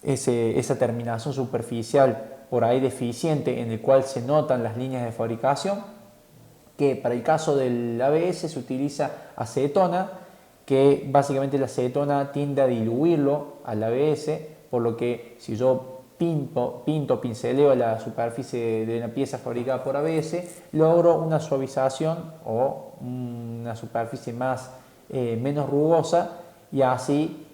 esa terminación superficial por ahí deficiente en el cual se notan las líneas de fabricación, que para el caso del ABS se utiliza acetona, que básicamente la acetona tiende a diluirlo al ABS, por lo que si yo pinceleo la superficie de una pieza fabricada por ABS, logro una suavización o una superficie menos rugosa y así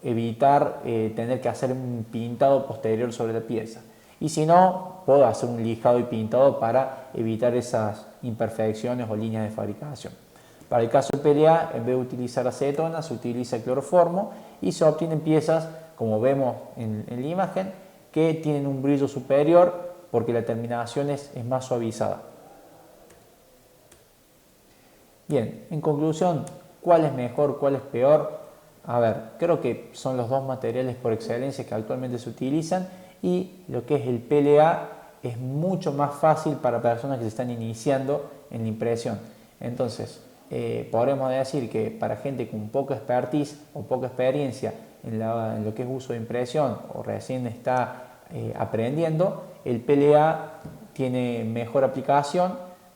evitar tener que hacer un pintado posterior sobre la pieza. Y si no, puedo hacer un lijado y pintado para evitar esas imperfecciones o líneas de fabricación. Para el caso del PLA, en vez de utilizar acetona, se utiliza cloroformo y se obtienen piezas, como vemos en la imagen, que tienen un brillo superior porque la terminación es más suavizada. Bien, en conclusión, ¿cuál es mejor, cuál es peor? A ver, creo que son los dos materiales por excelencia que actualmente se utilizan y lo que es el PLA es mucho más fácil para personas que se están iniciando en la impresión. Entonces, podremos decir que para gente con poca expertise o poca experiencia en lo que es uso de impresión o recién está aprendiendo, el PLA tiene mejor aplicación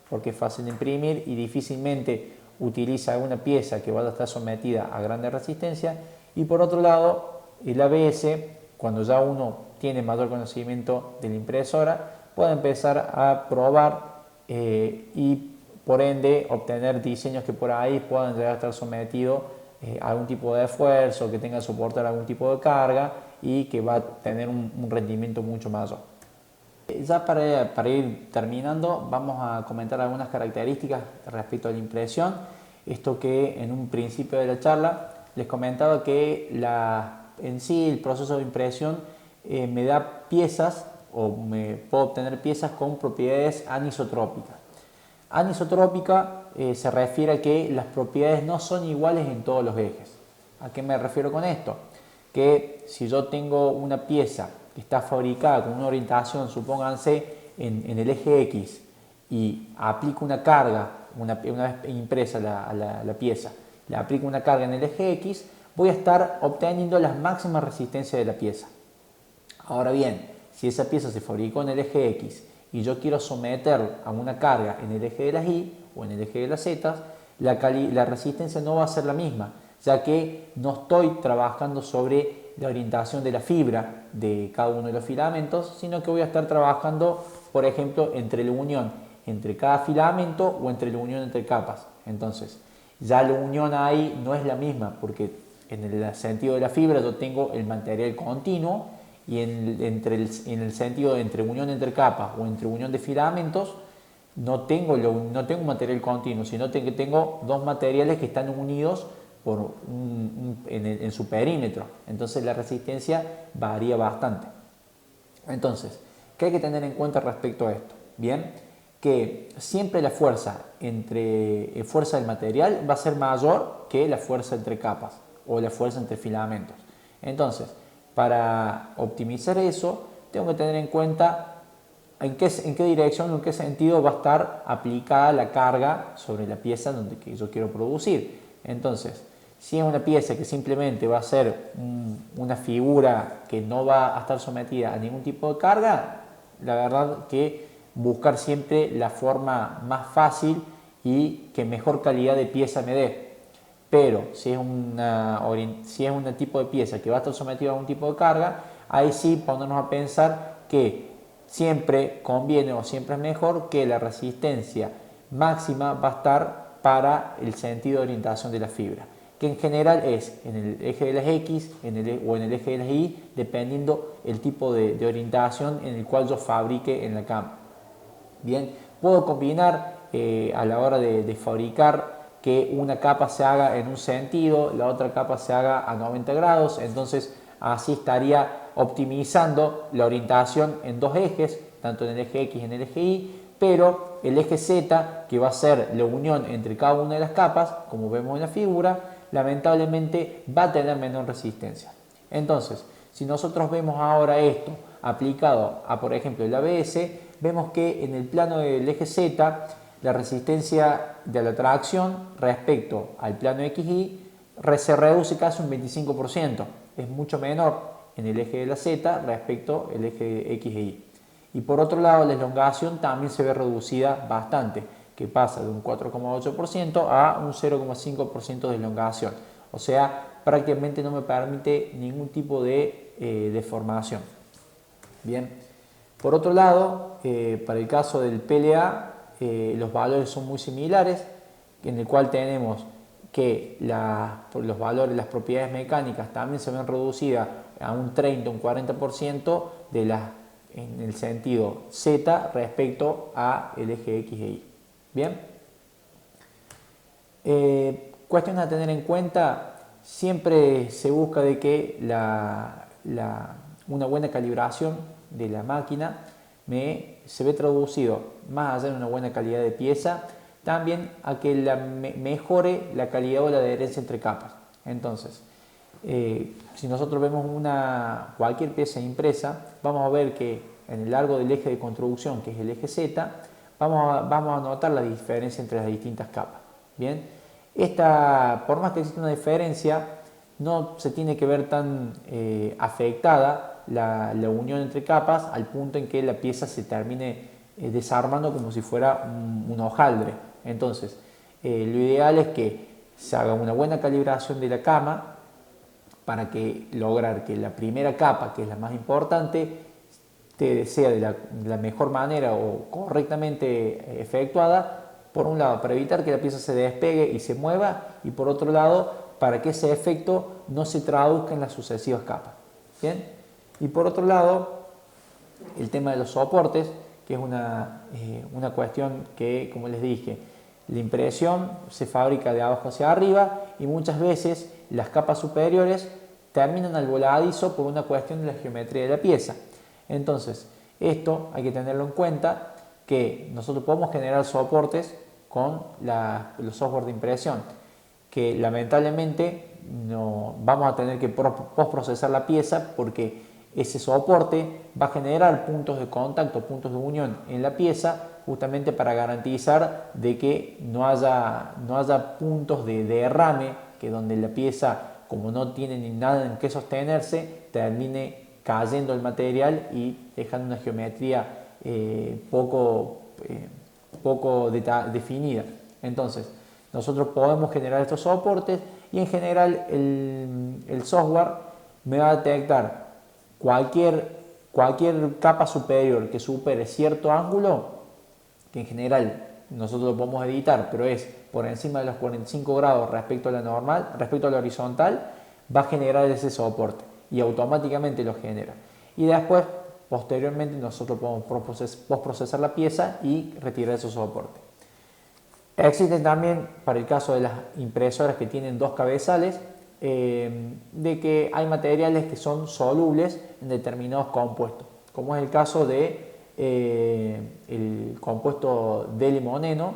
porque es fácil de imprimir y difícilmente utiliza una pieza que vaya a estar sometida a grande resistencia. Y por otro lado, el ABS, cuando ya uno tiene mayor conocimiento de la impresora, puede empezar a probar y por ende obtener diseños que por ahí puedan llegar a estar sometidos a algún tipo de esfuerzo, que tenga que soportar algún tipo de carga y que va a tener un rendimiento mucho mayor. Ya para ir terminando, vamos a comentar algunas características respecto a la impresión. Esto que en un principio de la charla les comentaba que en sí el proceso de impresión me da piezas o me puedo obtener piezas con propiedades anisotrópicas. Anisotrópica se refiere a que las propiedades no son iguales en todos los ejes. ¿A qué me refiero con esto? Que si yo tengo una pieza que está fabricada con una orientación, supónganse, en el eje X y aplico una carga, una vez impresa la pieza, le aplico una carga en el eje X, voy a estar obteniendo las máximas resistencias de la pieza. Ahora bien, si esa pieza se fabricó en el eje X y yo quiero someter a una carga en el eje de las Y o en el eje de las Z, la resistencia no va a ser la misma, ya que no estoy trabajando sobre la orientación de la fibra de cada uno de los filamentos, sino que voy a estar trabajando, por ejemplo, entre la unión entre cada filamento o entre la unión entre capas. Entonces, ya la unión ahí no es la misma, porque en el sentido de la fibra yo tengo el material continuo y en el sentido de entre unión entre capas o entre unión de filamentos no tengo un material continuo, sino que tengo dos materiales que están unidos en su perímetro. Entonces la resistencia varía bastante. Entonces, ¿Qué hay que tener en cuenta respecto a esto? Bien, que siempre la fuerza fuerza del material va a ser mayor que la fuerza entre capas o la fuerza entre filamentos. Entonces, para optimizar eso, tengo que tener en cuenta en qué dirección o en qué sentido va a estar aplicada la carga sobre la pieza que yo quiero producir. Entonces, si es una pieza que simplemente va a ser una figura que no va a estar sometida a ningún tipo de carga, la verdad que buscar siempre la forma más fácil y que mejor calidad de pieza me dé. Pero si es un tipo de pieza que va a estar sometida a un tipo de carga, ahí sí ponernos a pensar que siempre conviene o siempre es mejor que la resistencia máxima va a estar para el sentido de orientación de la fibra, que en general es en el eje de las X o en el eje de las Y, dependiendo el tipo de orientación en el cual yo fabrique en la cama. Bien, puedo combinar a la hora de fabricar que una capa se haga en un sentido, la otra capa se haga a 90 grados, entonces así estaría optimizando la orientación en dos ejes, tanto en el eje X y en el eje Y, pero el eje Z, que va a ser la unión entre cada una de las capas, como vemos en la figura, lamentablemente va a tener menor resistencia. Entonces, si nosotros vemos ahora esto aplicado a, por ejemplo, el ABS, vemos que en el plano del eje Z, la resistencia de la tracción respecto al plano XY se reduce casi un 25%. Es mucho menor en el eje de la Z respecto al eje X e Y. Y por otro lado, la elongación también se ve reducida bastante, que pasa de un 4,8% a un 0,5% de elongación. O sea, prácticamente no me permite ningún tipo de deformación. Bien, por otro lado, para el caso del PLA, los valores son muy similares, en el cual tenemos que los valores, las propiedades mecánicas también se ven reducidas a un 30, un 40% en el sentido Z respecto a el eje X e Y. Bien, cuestiones a tener en cuenta: siempre se busca de que una buena calibración de la máquina se ve traducido, más allá de una buena calidad de pieza, también a que mejore la calidad o la adherencia entre capas. Entonces, si nosotros vemos cualquier pieza impresa, vamos a ver que en el largo del eje de construcción, que es el eje Z, vamos a notar la diferencia entre las distintas capas. Bien, por más que exista una diferencia, no se tiene que ver tan afectada la unión entre capas al punto en que la pieza se termine desarmando como si fuera un hojaldre. Entonces, lo ideal es que se haga una buena calibración de la cama para lograr que la primera capa, que es la más importante, sea de la mejor manera o correctamente efectuada, por un lado para evitar que la pieza se despegue y se mueva, y por otro lado para que ese efecto no se traduzca en las sucesivas capas. ¿Bien? Y por otro lado, el tema de los soportes, que es una cuestión que, como les dije, la impresión se fabrica de abajo hacia arriba y muchas veces las capas superiores terminan al voladizo por una cuestión de la geometría de la pieza. Entonces, esto hay que tenerlo en cuenta, que nosotros podemos generar soportes con los software de impresión, que lamentablemente no vamos a tener que postprocesar la pieza, porque ese soporte va a generar puntos de contacto, puntos de unión en la pieza, justamente para garantizar de que no haya puntos de derrame, que donde la pieza, como no tiene ni nada en que sostenerse, termine cayendo el material y dejando una geometría poco definida. Entonces, nosotros podemos generar estos soportes y en general el software me va a detectar cualquier capa superior que supere cierto ángulo, que en general nosotros lo podemos editar, pero es por encima de los 45 grados respecto a la normal, respecto a la horizontal, va a generar ese soporte y automáticamente lo genera. Y después, posteriormente, nosotros podemos postprocesar la pieza y retirar esos soportes. Existen también, para el caso de las impresoras que tienen dos cabezales, de que hay materiales que son solubles en determinados compuestos, como es el caso de el compuesto de limoneno,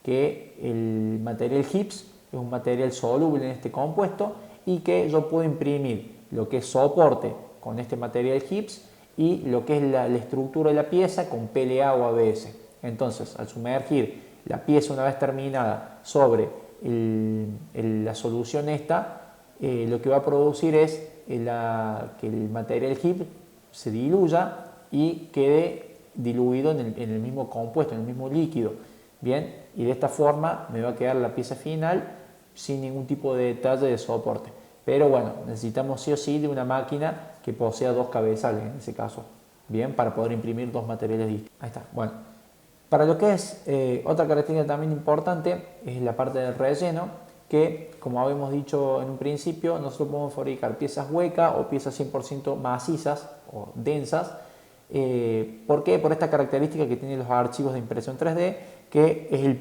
que el material HIPS es un material soluble en este compuesto y que yo puedo imprimir lo que es soporte con este material HIPS y lo que es la estructura de la pieza con PLA o ABS. Entonces, al sumergir la pieza una vez terminada sobre la solución esta, lo que va a producir es que el material HIPS se diluya y quede diluido en el mismo compuesto, en el mismo líquido. Bien, y de esta forma me va a quedar la pieza final sin ningún tipo de detalle de soporte. Pero bueno, necesitamos sí o sí de una máquina que posea dos cabezales en ese caso, bien, para poder imprimir dos materiales distintos. Ahí está. Bueno, para lo que es otra característica también importante es la parte del relleno, que como habíamos dicho en un principio, nosotros podemos fabricar piezas huecas o piezas 100% macizas o densas. ¿Por qué? Por esta característica que tienen los archivos de impresión 3D, que es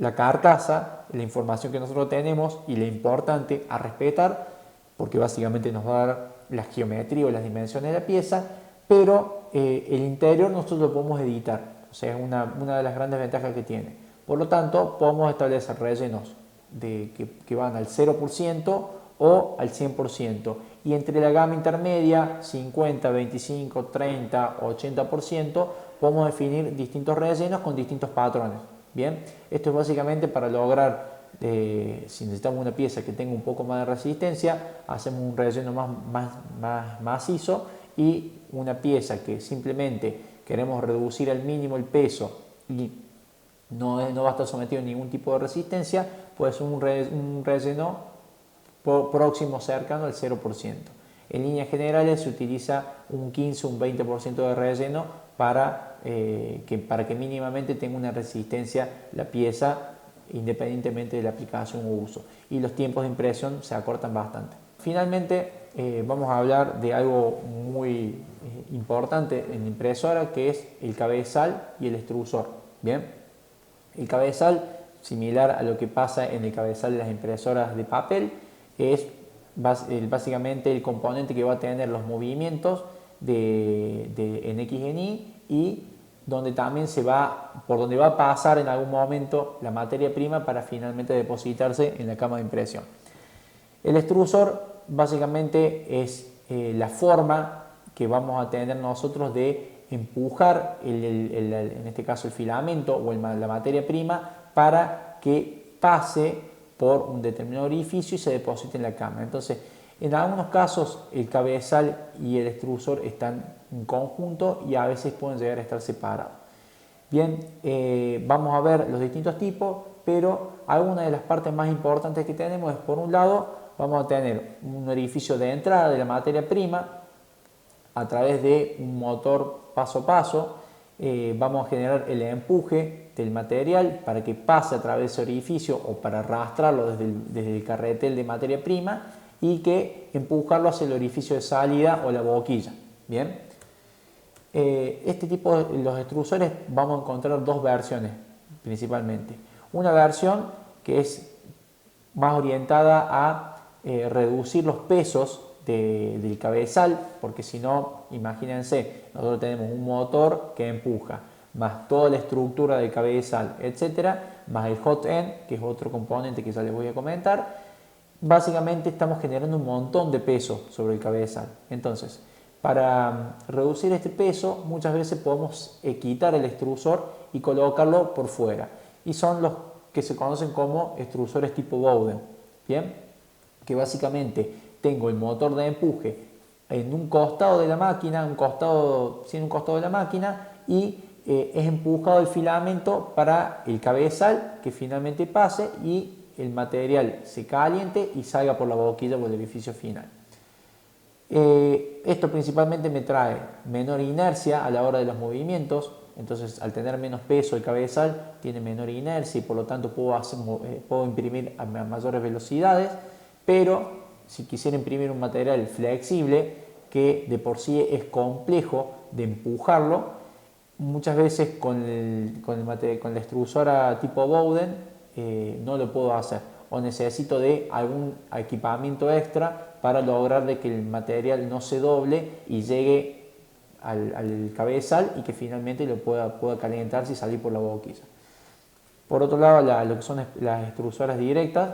la carcasa, la información que nosotros tenemos y la importante a respetar, porque básicamente nos va a dar la geometría o las dimensiones de la pieza, pero el interior nosotros lo podemos editar, o sea, es una de las grandes ventajas que tiene. Por lo tanto, podemos establecer rellenos que van al 0% o al 100%, y entre la gama intermedia 50, 25, 30, 80% podemos definir distintos rellenos con distintos patrones. Bien, esto es básicamente para lograr, si necesitamos una pieza que tenga un poco más de resistencia, hacemos un relleno más macizo, y una pieza que simplemente queremos reducir al mínimo el peso y no va a estar sometido a ningún tipo de resistencia, puede ser un relleno próximo, cercano al 0%. En líneas generales se utiliza un 15 o un 20% de relleno para que mínimamente tenga una resistencia la pieza, independientemente de la aplicación o uso, y los tiempos de impresión se acortan bastante. Finalmente vamos a hablar de algo muy importante en la impresora, que es el cabezal y el extrusor. Bien, el cabezal, similar a lo que pasa en el cabezal de las impresoras de papel, es básicamente el componente que va a tener los movimientos en X y en Y, y donde también por donde va a pasar en algún momento la materia prima para finalmente depositarse en la cama de impresión. El extrusor básicamente es la forma que vamos a tener nosotros de empujar en este caso el filamento o la materia prima para que pase por un determinado orificio y se deposite en la cámara. Entonces, en algunos casos el cabezal y el extrusor están en conjunto y a veces pueden llegar a estar separados. Bien, vamos a ver los distintos tipos, pero algunas de las partes más importantes que tenemos es, por un lado, vamos a tener un orificio de entrada de la materia prima a través de un motor paso a paso. Vamos a generar el empuje del material para que pase a través de ese orificio o para arrastrarlo desde el carretel de materia prima y que empujarlo hacia el orificio de salida o la boquilla. Bien, este tipo de los extrusores vamos a encontrar dos versiones principalmente. Una versión que es más orientada a reducir los pesos del cabezal, porque si no, imagínense, nosotros tenemos un motor que empuja, más toda la estructura del cabezal, etcétera, más el hot end, que es otro componente que ya les voy a comentar. Básicamente estamos generando un montón de peso sobre el cabezal. Entonces, para reducir este peso, muchas veces podemos quitar el extrusor y colocarlo por fuera, y son los que se conocen como extrusores tipo Bowden. Bien, que básicamente tengo el motor de empuje en un costado de la máquina, un costado de la máquina, y es empujado el filamento para el cabezal que finalmente pase y el material se caliente y salga por la boquilla o el orificio final. Esto principalmente me trae menor inercia a la hora de los movimientos. Entonces, al tener menos peso el cabezal tiene menor inercia y por lo tanto puedo imprimir a mayores velocidades. Pero si quisiera imprimir un material flexible que de por sí es complejo de empujarlo, muchas veces con la extrusora tipo Bowden no lo puedo hacer, o necesito de algún equipamiento extra para lograr de que el material no se doble y llegue al cabezal y que finalmente lo pueda calentarse y salir por la boquilla. Por otro lado, lo que son las extrusoras directas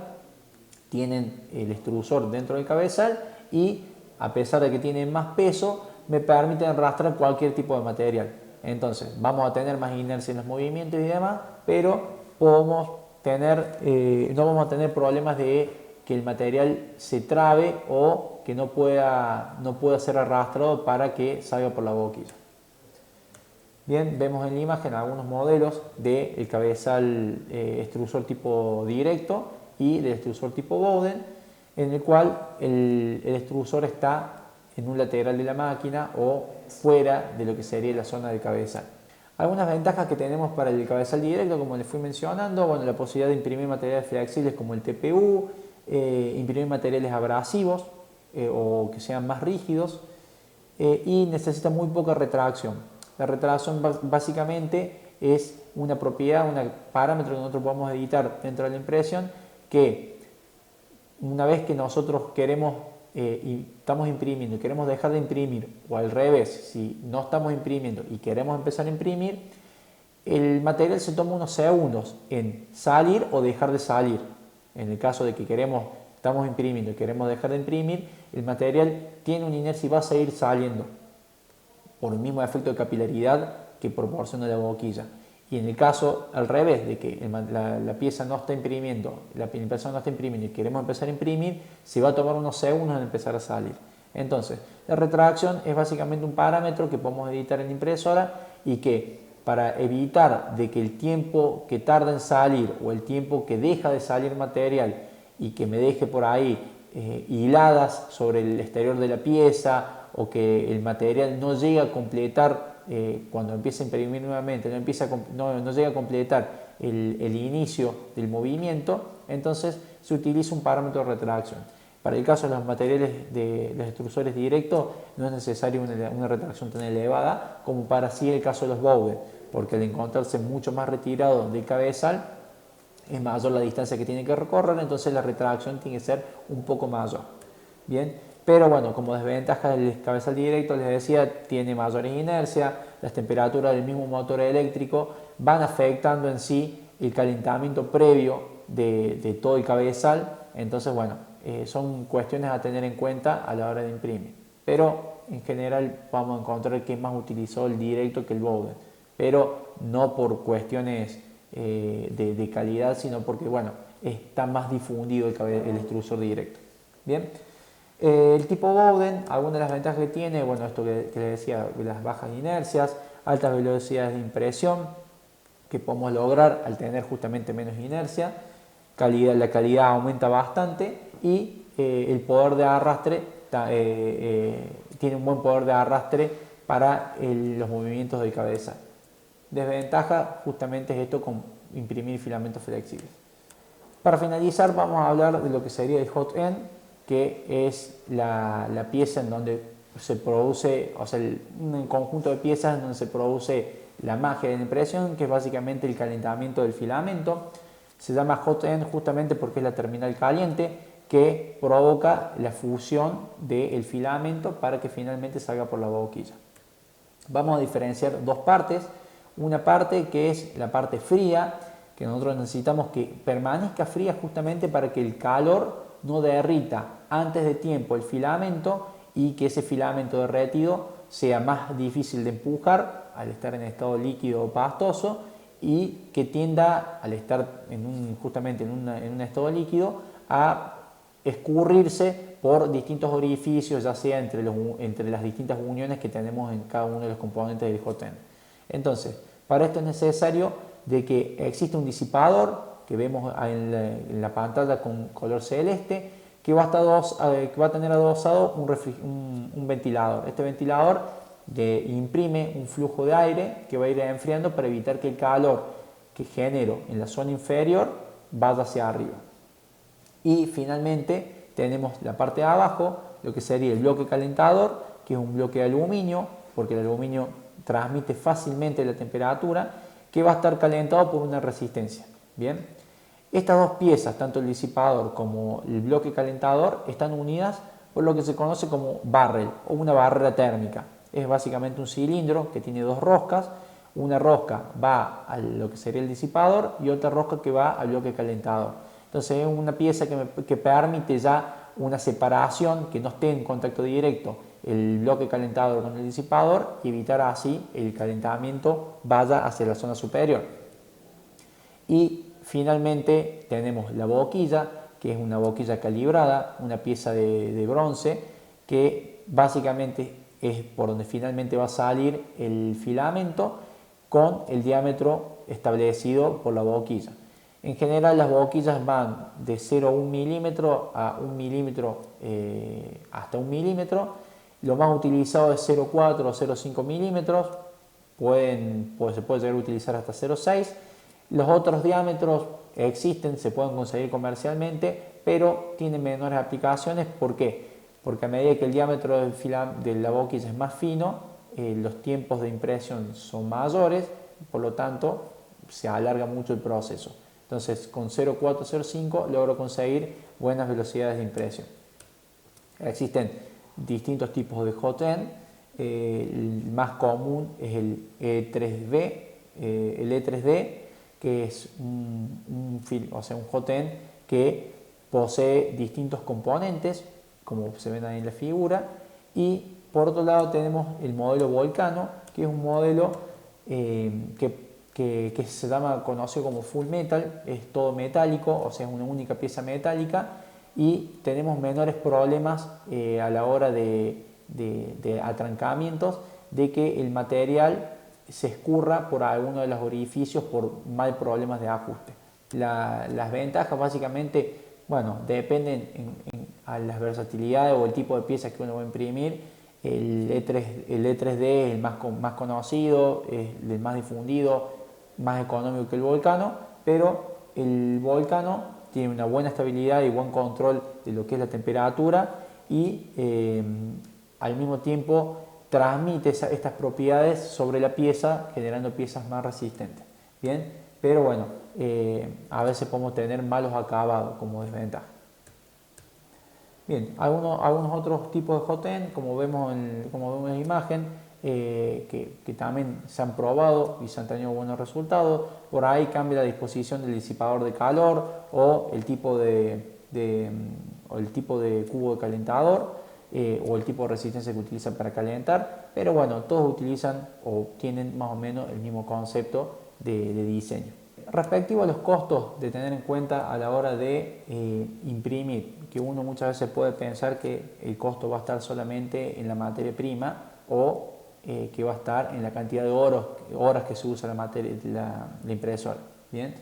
tienen el extrusor dentro del cabezal y a pesar de que tienen más peso, me permiten arrastrar cualquier tipo de material. Entonces, vamos a tener más inercia en los movimientos y demás, pero no vamos a tener problemas de que el material se trabe o que no pueda ser arrastrado para que salga por la boquilla. Bien, vemos en la imagen algunos modelos del cabezal extrusor tipo directo y del extrusor tipo Bowden, en el cual el extrusor está en un lateral de la máquina o fuera de lo que sería la zona del cabezal. Algunas ventajas que tenemos para el cabezal directo, como les fui mencionando, bueno, la posibilidad de imprimir materiales flexibles como el TPU, imprimir materiales abrasivos o que sean más rígidos y necesita muy poca retracción. La retracción básicamente es una propiedad, un parámetro que nosotros podemos editar dentro de la impresión, que una vez que nosotros queremos y estamos imprimiendo y queremos dejar de imprimir, o al revés, si no estamos imprimiendo y queremos empezar a imprimir, el material se toma unos segundos en salir o dejar de salir. En el caso de que estamos imprimiendo y queremos dejar de imprimir, el material tiene una inercia y va a seguir saliendo por el mismo efecto de capilaridad que proporciona la boquilla. Y en el caso al revés, de que la pieza no está imprimiendo, la impresora no está imprimiendo y queremos empezar a imprimir, se va a tomar unos segundos en empezar a salir. Entonces, la retracción es básicamente un parámetro que podemos editar en la impresora y que para evitar de que el tiempo que tarda en salir o el tiempo que deja de salir material y que me deje por ahí hiladas sobre el exterior de la pieza o que el material no llegue a completar cuando empieza a imprimir nuevamente, no llega a completar el inicio del movimiento, entonces se utiliza un parámetro de retracción. Para el caso de los materiales de los extrusores directos no es necesario una retracción tan elevada como para sí el caso de los Bowden, porque al encontrarse mucho más retirado del cabezal es mayor la distancia que tiene que recorrer, entonces la retracción tiene que ser un poco mayor. Bien, pero bueno, como desventaja del cabezal directo, les decía, tiene mayores inercia, las temperaturas del mismo motor eléctrico van afectando en sí el calentamiento previo de todo el cabezal, entonces bueno, son cuestiones a tener en cuenta a la hora de imprimir. Pero en general vamos a encontrar que es más utilizado el directo que el Bowden, pero no por cuestiones de calidad, sino porque bueno, está más difundido el extrusor directo. Bien. El tipo Bowden, algunas de las ventajas que tiene, bueno, esto que les decía, las bajas inercias, altas velocidades de impresión que podemos lograr al tener justamente menos inercia, la calidad aumenta bastante y el poder de arrastre tiene un buen poder de arrastre para los movimientos del cabezal. Desventaja justamente es esto con imprimir filamentos flexibles. Para finalizar vamos a hablar de lo que sería el hot end, que es la pieza en donde se produce, o sea, un conjunto de piezas en donde se produce la magia de la impresión, que es básicamente el calentamiento del filamento. Se llama hot end justamente porque es la terminal caliente que provoca la fusión del filamento para que finalmente salga por la boquilla. Vamos a diferenciar dos partes. Una parte que es la parte fría, que nosotros necesitamos que permanezca fría justamente para que el calor no derrita antes de tiempo el filamento y que ese filamento derretido sea más difícil de empujar al estar en estado líquido o pastoso y que tienda, al estar justamente en un estado líquido, a escurrirse por distintos orificios, ya sea entre las distintas uniones que tenemos en cada uno de los componentes del hot end. Entonces, para esto es necesario de que exista un disipador que vemos en la pantalla con color celeste, que va a tener adosado un ventilador. Este ventilador imprime un flujo de aire que va a ir enfriando para evitar que el calor que genero en la zona inferior vaya hacia arriba. Y finalmente tenemos la parte de abajo, lo que sería el bloque calentador, que es un bloque de aluminio, porque el aluminio transmite fácilmente la temperatura, que va a estar calentado por una resistencia. Bien, estas dos piezas, tanto el disipador como el bloque calentador, están unidas por lo que se conoce como barrel o una barrera térmica. es básicamente un cilindro que tiene dos roscas. Una rosca va a lo que sería el disipador y otra rosca que va al bloque calentador. Entonces es una pieza que permite ya una separación, que no esté en contacto directo el bloque calentador con el disipador y evitar así el calentamiento vaya hacia la zona superior. Y finalmente tenemos la boquilla, que es una boquilla calibrada, una pieza de bronce, que básicamente es por donde finalmente va a salir el filamento con el diámetro establecido por la boquilla. En general las boquillas van de 0,1 milímetro a 1 milímetro hasta 1 milímetro. Lo más utilizado es 0,4 o 0,5 milímetros, se puede llegar a utilizar hasta 0,6. Los otros diámetros existen, se pueden conseguir comercialmente, pero tienen menores aplicaciones. ¿Por qué? Porque a medida que el diámetro de la boquilla es más fino, los tiempos de impresión son mayores, por lo tanto se alarga mucho el proceso. Entonces con 0,4 o 0,5 logro conseguir buenas velocidades de impresión. Existen distintos tipos de hot end. El más común es el E3D, que es un hot end que posee distintos componentes, como se ven ahí en la figura. Y por otro lado tenemos el modelo Volcano, que es un modelo que se llama, conocido como full metal, es todo metálico, o sea, es una única pieza metálica, y tenemos menores problemas a la hora de atrancamientos, de que el material se escurra por alguno de los orificios por mal problemas de ajuste. Las ventajas básicamente, bueno, dependen a las versatilidades o el tipo de piezas que uno va a imprimir. El E3D es el más conocido, es el más difundido, más económico que el Volcano, pero el Volcano tiene una buena estabilidad y buen control de lo que es la temperatura y al mismo tiempo transmite estas propiedades sobre la pieza, generando piezas más resistentes. Bien, pero bueno, a veces podemos tener malos acabados como desventaja. Bien, algunos otros tipos de hot end, como vemos en la imagen, que también se han probado y se han tenido buenos resultados. Por ahí cambia la disposición del disipador de calor o el tipo de cubo de calentador o el tipo de resistencia que utilizan para calentar, pero bueno, todos utilizan o tienen más o menos el mismo concepto de diseño. Respectivo a los costos de tener en cuenta a la hora de imprimir, que uno muchas veces puede pensar que el costo va a estar solamente en la materia prima o que va a estar en la cantidad de horas que se usa la impresora. Bien,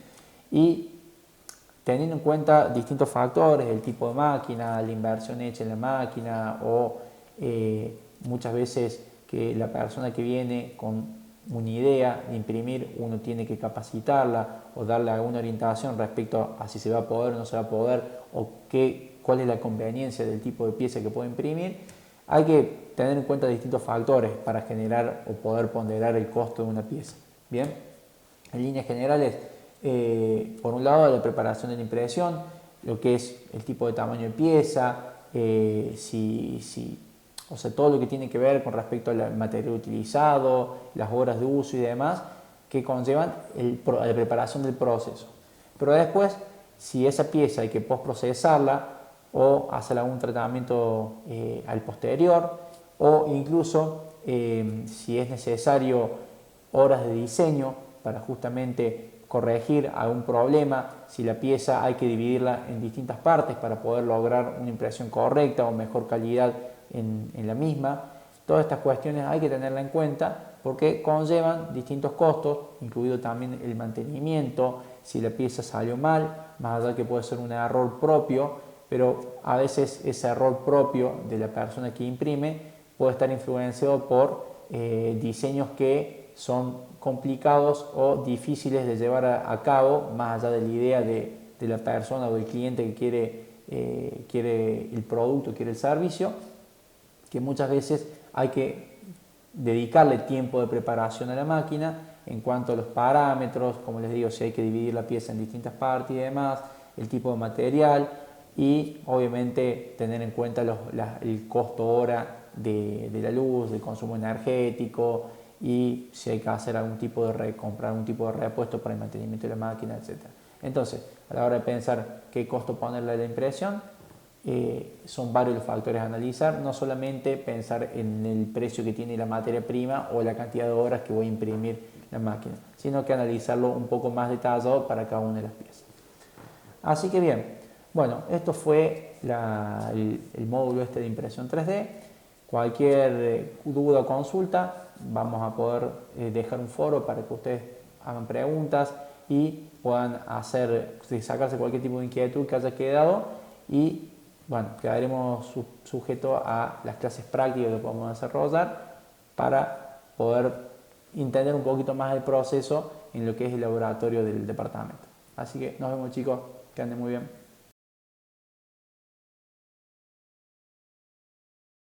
y teniendo en cuenta distintos factores, el tipo de máquina, la inversión hecha en la máquina o muchas veces que la persona que viene con una idea de imprimir, uno tiene que capacitarla o darle alguna orientación respecto a si se va a poder o no se va a poder o cuál es la conveniencia del tipo de pieza que puede imprimir. Hay que tener en cuenta distintos factores para generar o poder ponderar el costo de una pieza. Bien, en líneas generales, por un lado la preparación de la impresión, lo que es el tipo de tamaño de pieza, o sea, todo lo que tiene que ver con respecto al material utilizado, las horas de uso y demás, que conllevan la preparación del proceso. Pero después, si esa pieza hay que postprocesarla o hacer algún tratamiento al posterior, o incluso si es necesario horas de diseño para justamente corregir algún problema, si la pieza hay que dividirla en distintas partes para poder lograr una impresión correcta o mejor calidad en la misma. Todas estas cuestiones hay que tenerlas en cuenta porque conllevan distintos costos, incluido también el mantenimiento, si la pieza salió mal, más allá que puede ser un error propio, pero a veces ese error propio de la persona que imprime puede estar influenciado por diseños que son complicados o difíciles de llevar a cabo, más allá de la idea de la persona o del cliente que quiere el producto, quiere el servicio, que muchas veces hay que dedicarle tiempo de preparación a la máquina en cuanto a los parámetros, como les digo, si hay que dividir la pieza en distintas partes y demás, el tipo de material y obviamente tener en cuenta el costo hora de la luz, del consumo energético y si hay que hacer comprar algún tipo de repuesto para el mantenimiento de la máquina, etc. Entonces, a la hora de pensar qué costo ponerle a la impresión, son varios los factores a analizar, no solamente pensar en el precio que tiene la materia prima o la cantidad de horas que voy a imprimir la máquina, sino que analizarlo un poco más detallado para cada una de las piezas. Así que bien, bueno, esto fue el módulo de impresión 3D. Cualquier duda o consulta, vamos a poder dejar un foro para que ustedes hagan preguntas y puedan sacarse cualquier tipo de inquietud que haya quedado y bueno, quedaremos sujetos a las clases prácticas que podemos desarrollar para poder entender un poquito más el proceso en lo que es el laboratorio del departamento. Así que nos vemos, chicos, que anden muy bien.